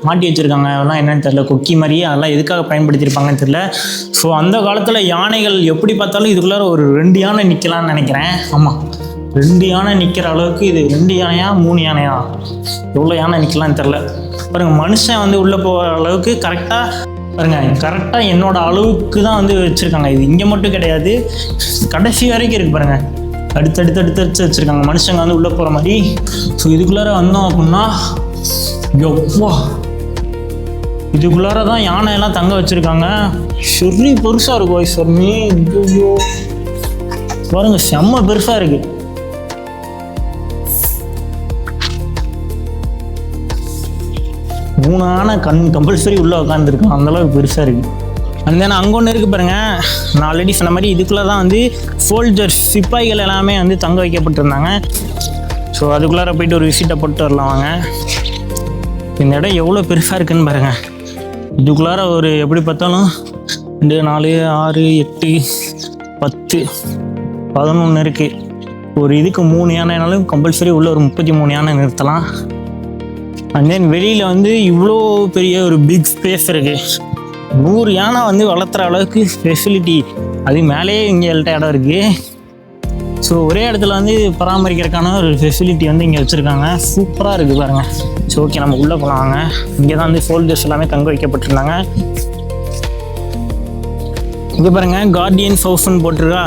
S1: மாட்டி வச்சுருக்காங்க, அதெல்லாம் என்னென்னு தெரில, கொக்கி மாதிரியே, அதெல்லாம் எதுக்காக பயன்படுத்தியிருப்பாங்கன்னு தெரில. ஸோ அந்த காலத்தில் யானைகள் எப்படி பார்த்தாலும் இதுக்குள்ளார ஒரு 2 யானை நிற்கலான்னு நினைக்கிறேன். ஆமாம், 2 யானை நிற்கிற அளவுக்கு இது 2 யானையா 3 யானையா எவ்வளோ யானை நிற்கலான்னு தெரில. பாருங்கள், மனுஷன் வந்து உள்ளே போகிற அளவுக்கு கரெக்டாக என்னோட அளவுக்கு தான் வந்து வச்சுருக்காங்க. இது இங்கே மட்டும் கிடையாது, கடைசி வரைக்கும் இருக்குது பாருங்கள், அடுத்து வச்சுருக்காங்க மனுஷங்க வந்து உள்ளே போகிற மாதிரி. ஸோ இதுக்குள்ளார வந்தோம் அப்படின்னா எவ்வளோ இதுக்குள்ளார தான் யானை எல்லாம் தங்க வச்சுருக்காங்க. ஷெர்ரி பெருசாக இருக்கும் ஐஸ்வர்மி, ஐயோ பாருங்க, செம்ம பெருசாக இருக்கு. மூணு யானை கம்பல்சரி உள்ளே உட்காந்துருக்கான், அந்தளவுக்கு பெருசாக இருக்குது. அந்த அங்கே ஒன்று இருக்குது பாருங்கள், நான் ஆல்ரெடி சொன்ன மாதிரி இதுக்குள்ளே தான் வந்து சோல்ஜர்ஸ் சிப்பாய்கள் எல்லாமே வந்து தங்க வைக்கப்பட்டிருந்தாங்க. ஸோ அதுக்குள்ளார போயிட்டு ஒரு விசிட்டை போட்டு வரலாம் வாங்க. இந்த இடம் எவ்வளோ பெருசாக இருக்குதுன்னு பாருங்கள். இதுக்குள்ளார ஒரு எப்படி பார்த்தாலும் 2, 4, 6, 8, 10, 11 இருக்குது. ஒரு இதுக்கு 3 யானைனாலும் கம்பல்சரி உள்ள ஒரு 33 யானை நிறுத்தலாம். அண்ட் தென் வெளியில் வந்து இவ்வளோ பெரிய ஒரு பிக் ஸ்பேஸ் இருக்குது. 100 யானை வந்து வளர்த்துற அளவுக்கு ஃபெசிலிட்டி, அது மேலேயே இங்கே இடம் இருக்குது. ஸோ ஒரே இடத்துல வந்து பராமரிக்கிறதுக்கான ஒரு ஃபெசிலிட்டி வந்து இங்கே வச்சுருக்காங்க. சூப்பராக இருக்குது பாருங்கள். ஸோ ஓகே, நம்ம உள்ளே போகலாங்க. இங்கே தான் வந்து சோல்ஜர்ஸ் எல்லாமே தங்க வைக்கப்பட்டிருந்தாங்க. இங்கே பாருங்கள், கார்டியன்ஸ் ஹவுஸ்ன்னு போட்டிருக்கா.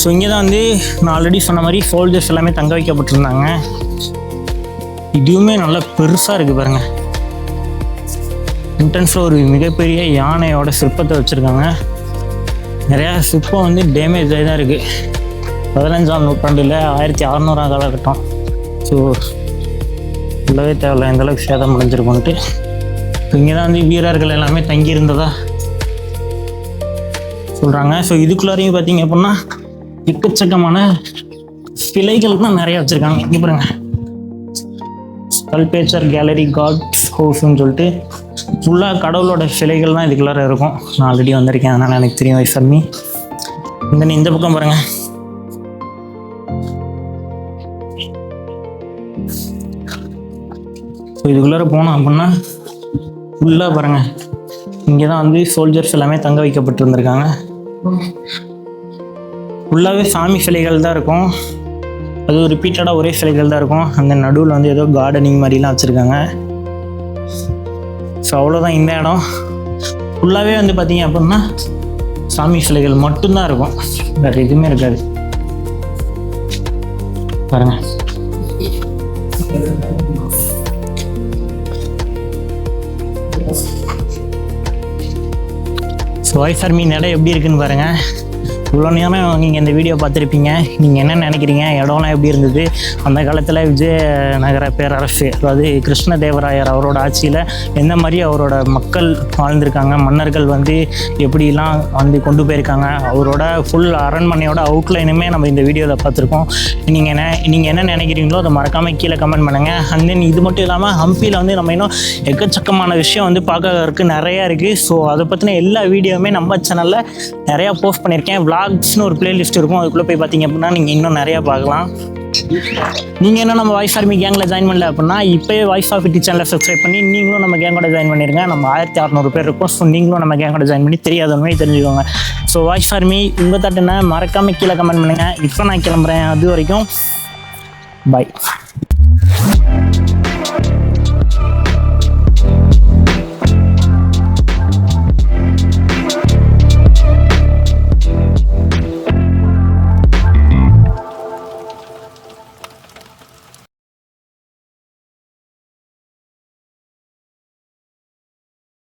S1: ஸோ இங்கே தான் வந்து நான் ஆல்ரெடி சொன்ன மாதிரி சோல்ஜர்ஸ் எல்லாமே தங்க வைக்கப்பட்டிருந்தாங்க. இதுவுமே நல்லா பெருசாக இருக்குது பாருங்கள். என்ட்ரன்ஸில் ஒரு மிகப்பெரிய யானையோட சிற்பத்தை வச்சுருக்காங்க. நிறையா சிற்பம் வந்து டேமேஜ் ஆகி தான் இருக்குது. 15ஆம் நூற்றாண்டில் 1600ஆம் காலகட்டம். ஸோ உள்ளவே தேவையில்ல எந்தளவுக்கு சேதம் அடைஞ்சிருக்கும்ட்டு. இங்கே தான் வந்து வீரர்கள் எல்லாமே தங்கியிருந்ததா சொல்கிறாங்க. ஸோ இதுக்குள்ளாரையும் பார்த்தீங்க அப்படின்னா எக்கச்சக்கமான சிலைகள் தான் நிறையா வச்சுருக்காங்க. இங்கே பாருங்க, ஸ்கல்ப்சர் கேலரி, காட்ஸ் ஹவுஸ்ன்னு சொல்லிட்டு ஃபுல்லாக கடவுளோட சிலைகள் தான் இதுக்குள்ளார இருக்கும். நான் ஆல்ரெடி வந்திருக்கேன், அதனால் எனக்கு தெரியும் வைஃப் ஆர்மி. இந்த பக்கம் பாருங்கள், ஸோ இதுக்குள்ளார போனோம் அப்படின்னா ஃபுல்லாக பாருங்கள், இங்கே தான் வந்து சோல்ஜர்ஸ் எல்லாமே தங்க வைக்கப்பட்டிருந்திருக்காங்க. ஃபுல்லாகவே சாமி சிலைகள் தான் இருக்கும், அது ரிப்பீட்டடாக ஒரே சிலைகள் தான் இருக்கும். அந்த நடுவில் வந்து ஏதோ கார்டனிங் மாதிரிலாம் வச்சுருக்காங்க. ஸோ அவ்வளோதான் இந்த இடம். ஃபுல்லாகவே வந்து பார்த்தீங்க அப்படின்னா சாமி சிலைகள் மட்டும்தான் இருக்கும், வேறு எதுவுமே இருக்காது. பாருங்கள், ஸோ வைஃப் ஆர்மி இந்த இடம் எப்படி இருக்குன்னு பாருங்கள். இவ்வளோ நேரம் நீங்கள் இந்த வீடியோ பார்த்துருப்பீங்க. நீங்கள் என்ன நினைக்கிறீங்க, இடம்லாம் எப்படி இருந்தது? அந்த காலத்தில் விஜயநகர பேரரசு, அதாவது கிருஷ்ணதேவராயர் அவரோட ஆட்சியில் எந்த மாதிரி அவரோட மக்கள் வாழ்ந்திருக்காங்க, மன்னர்கள் வந்து எப்படிலாம் வந்து கொண்டு போயிருக்காங்க, அவரோட ஃபுல் அரண்மனையோட அவுட்லைனுமே நம்ம இந்த வீடியோவில் பார்த்துருக்கோம். நீங்கள் என்ன நினைக்கிறீங்களோ அதை மறக்காமல் கீழே கமெண்ட் பண்ணுங்கள். அண்ட் தென் இது மட்டும் இல்லாமல் ஹம்பியில் வந்து நம்ம இன்னும் எக்கச்சக்கமான விஷயம் வந்து பார்க்கறதுக்கு நிறையா இருக்குது. ஸோ அதை பற்றின எல்லா வீடியோவுமே நம்ம சேனலில் நிறையா போஸ்ட் பண்ணியிருக்கேன். விளாக்ஸ்னு ஒரு பிளேலிஸ்ட் இருக்கும், அதுக்குள்ளே போய் பார்த்தீங்க அப்படின்னா நீங்கள் இன்னும் நிறையா பார்க்கலாம். நீங்கள் என்ன நம்ம வாய்ஸ் ஆர்மி கேங்கில் ஜாயின் பண்ணல அப்படின்னா இப்போயே வாய்ஸ் ஆஃப் இட்டி சேனலை சப்ஸ்கிரைப் பண்ணி நீங்களும் நம்ம கேங்கோட ஜாயின் பண்ணிடுங்க. நம்ம 1600 பேர் இருக்கும். ஸோ நீங்களும் நம்ம கேங்கோட ஜாயின் பண்ணி தெரியாதவங்க தெரிஞ்சுக்கோங்க. ஸோ வாய்ஸ் ஆர்மி உங்கள் தாட்டுன்னா மறக்காமல் கீழே கமெண்ட் பண்ணுங்கள். இப்போ நான் கிளம்புறேன், அது வரைக்கும் பை.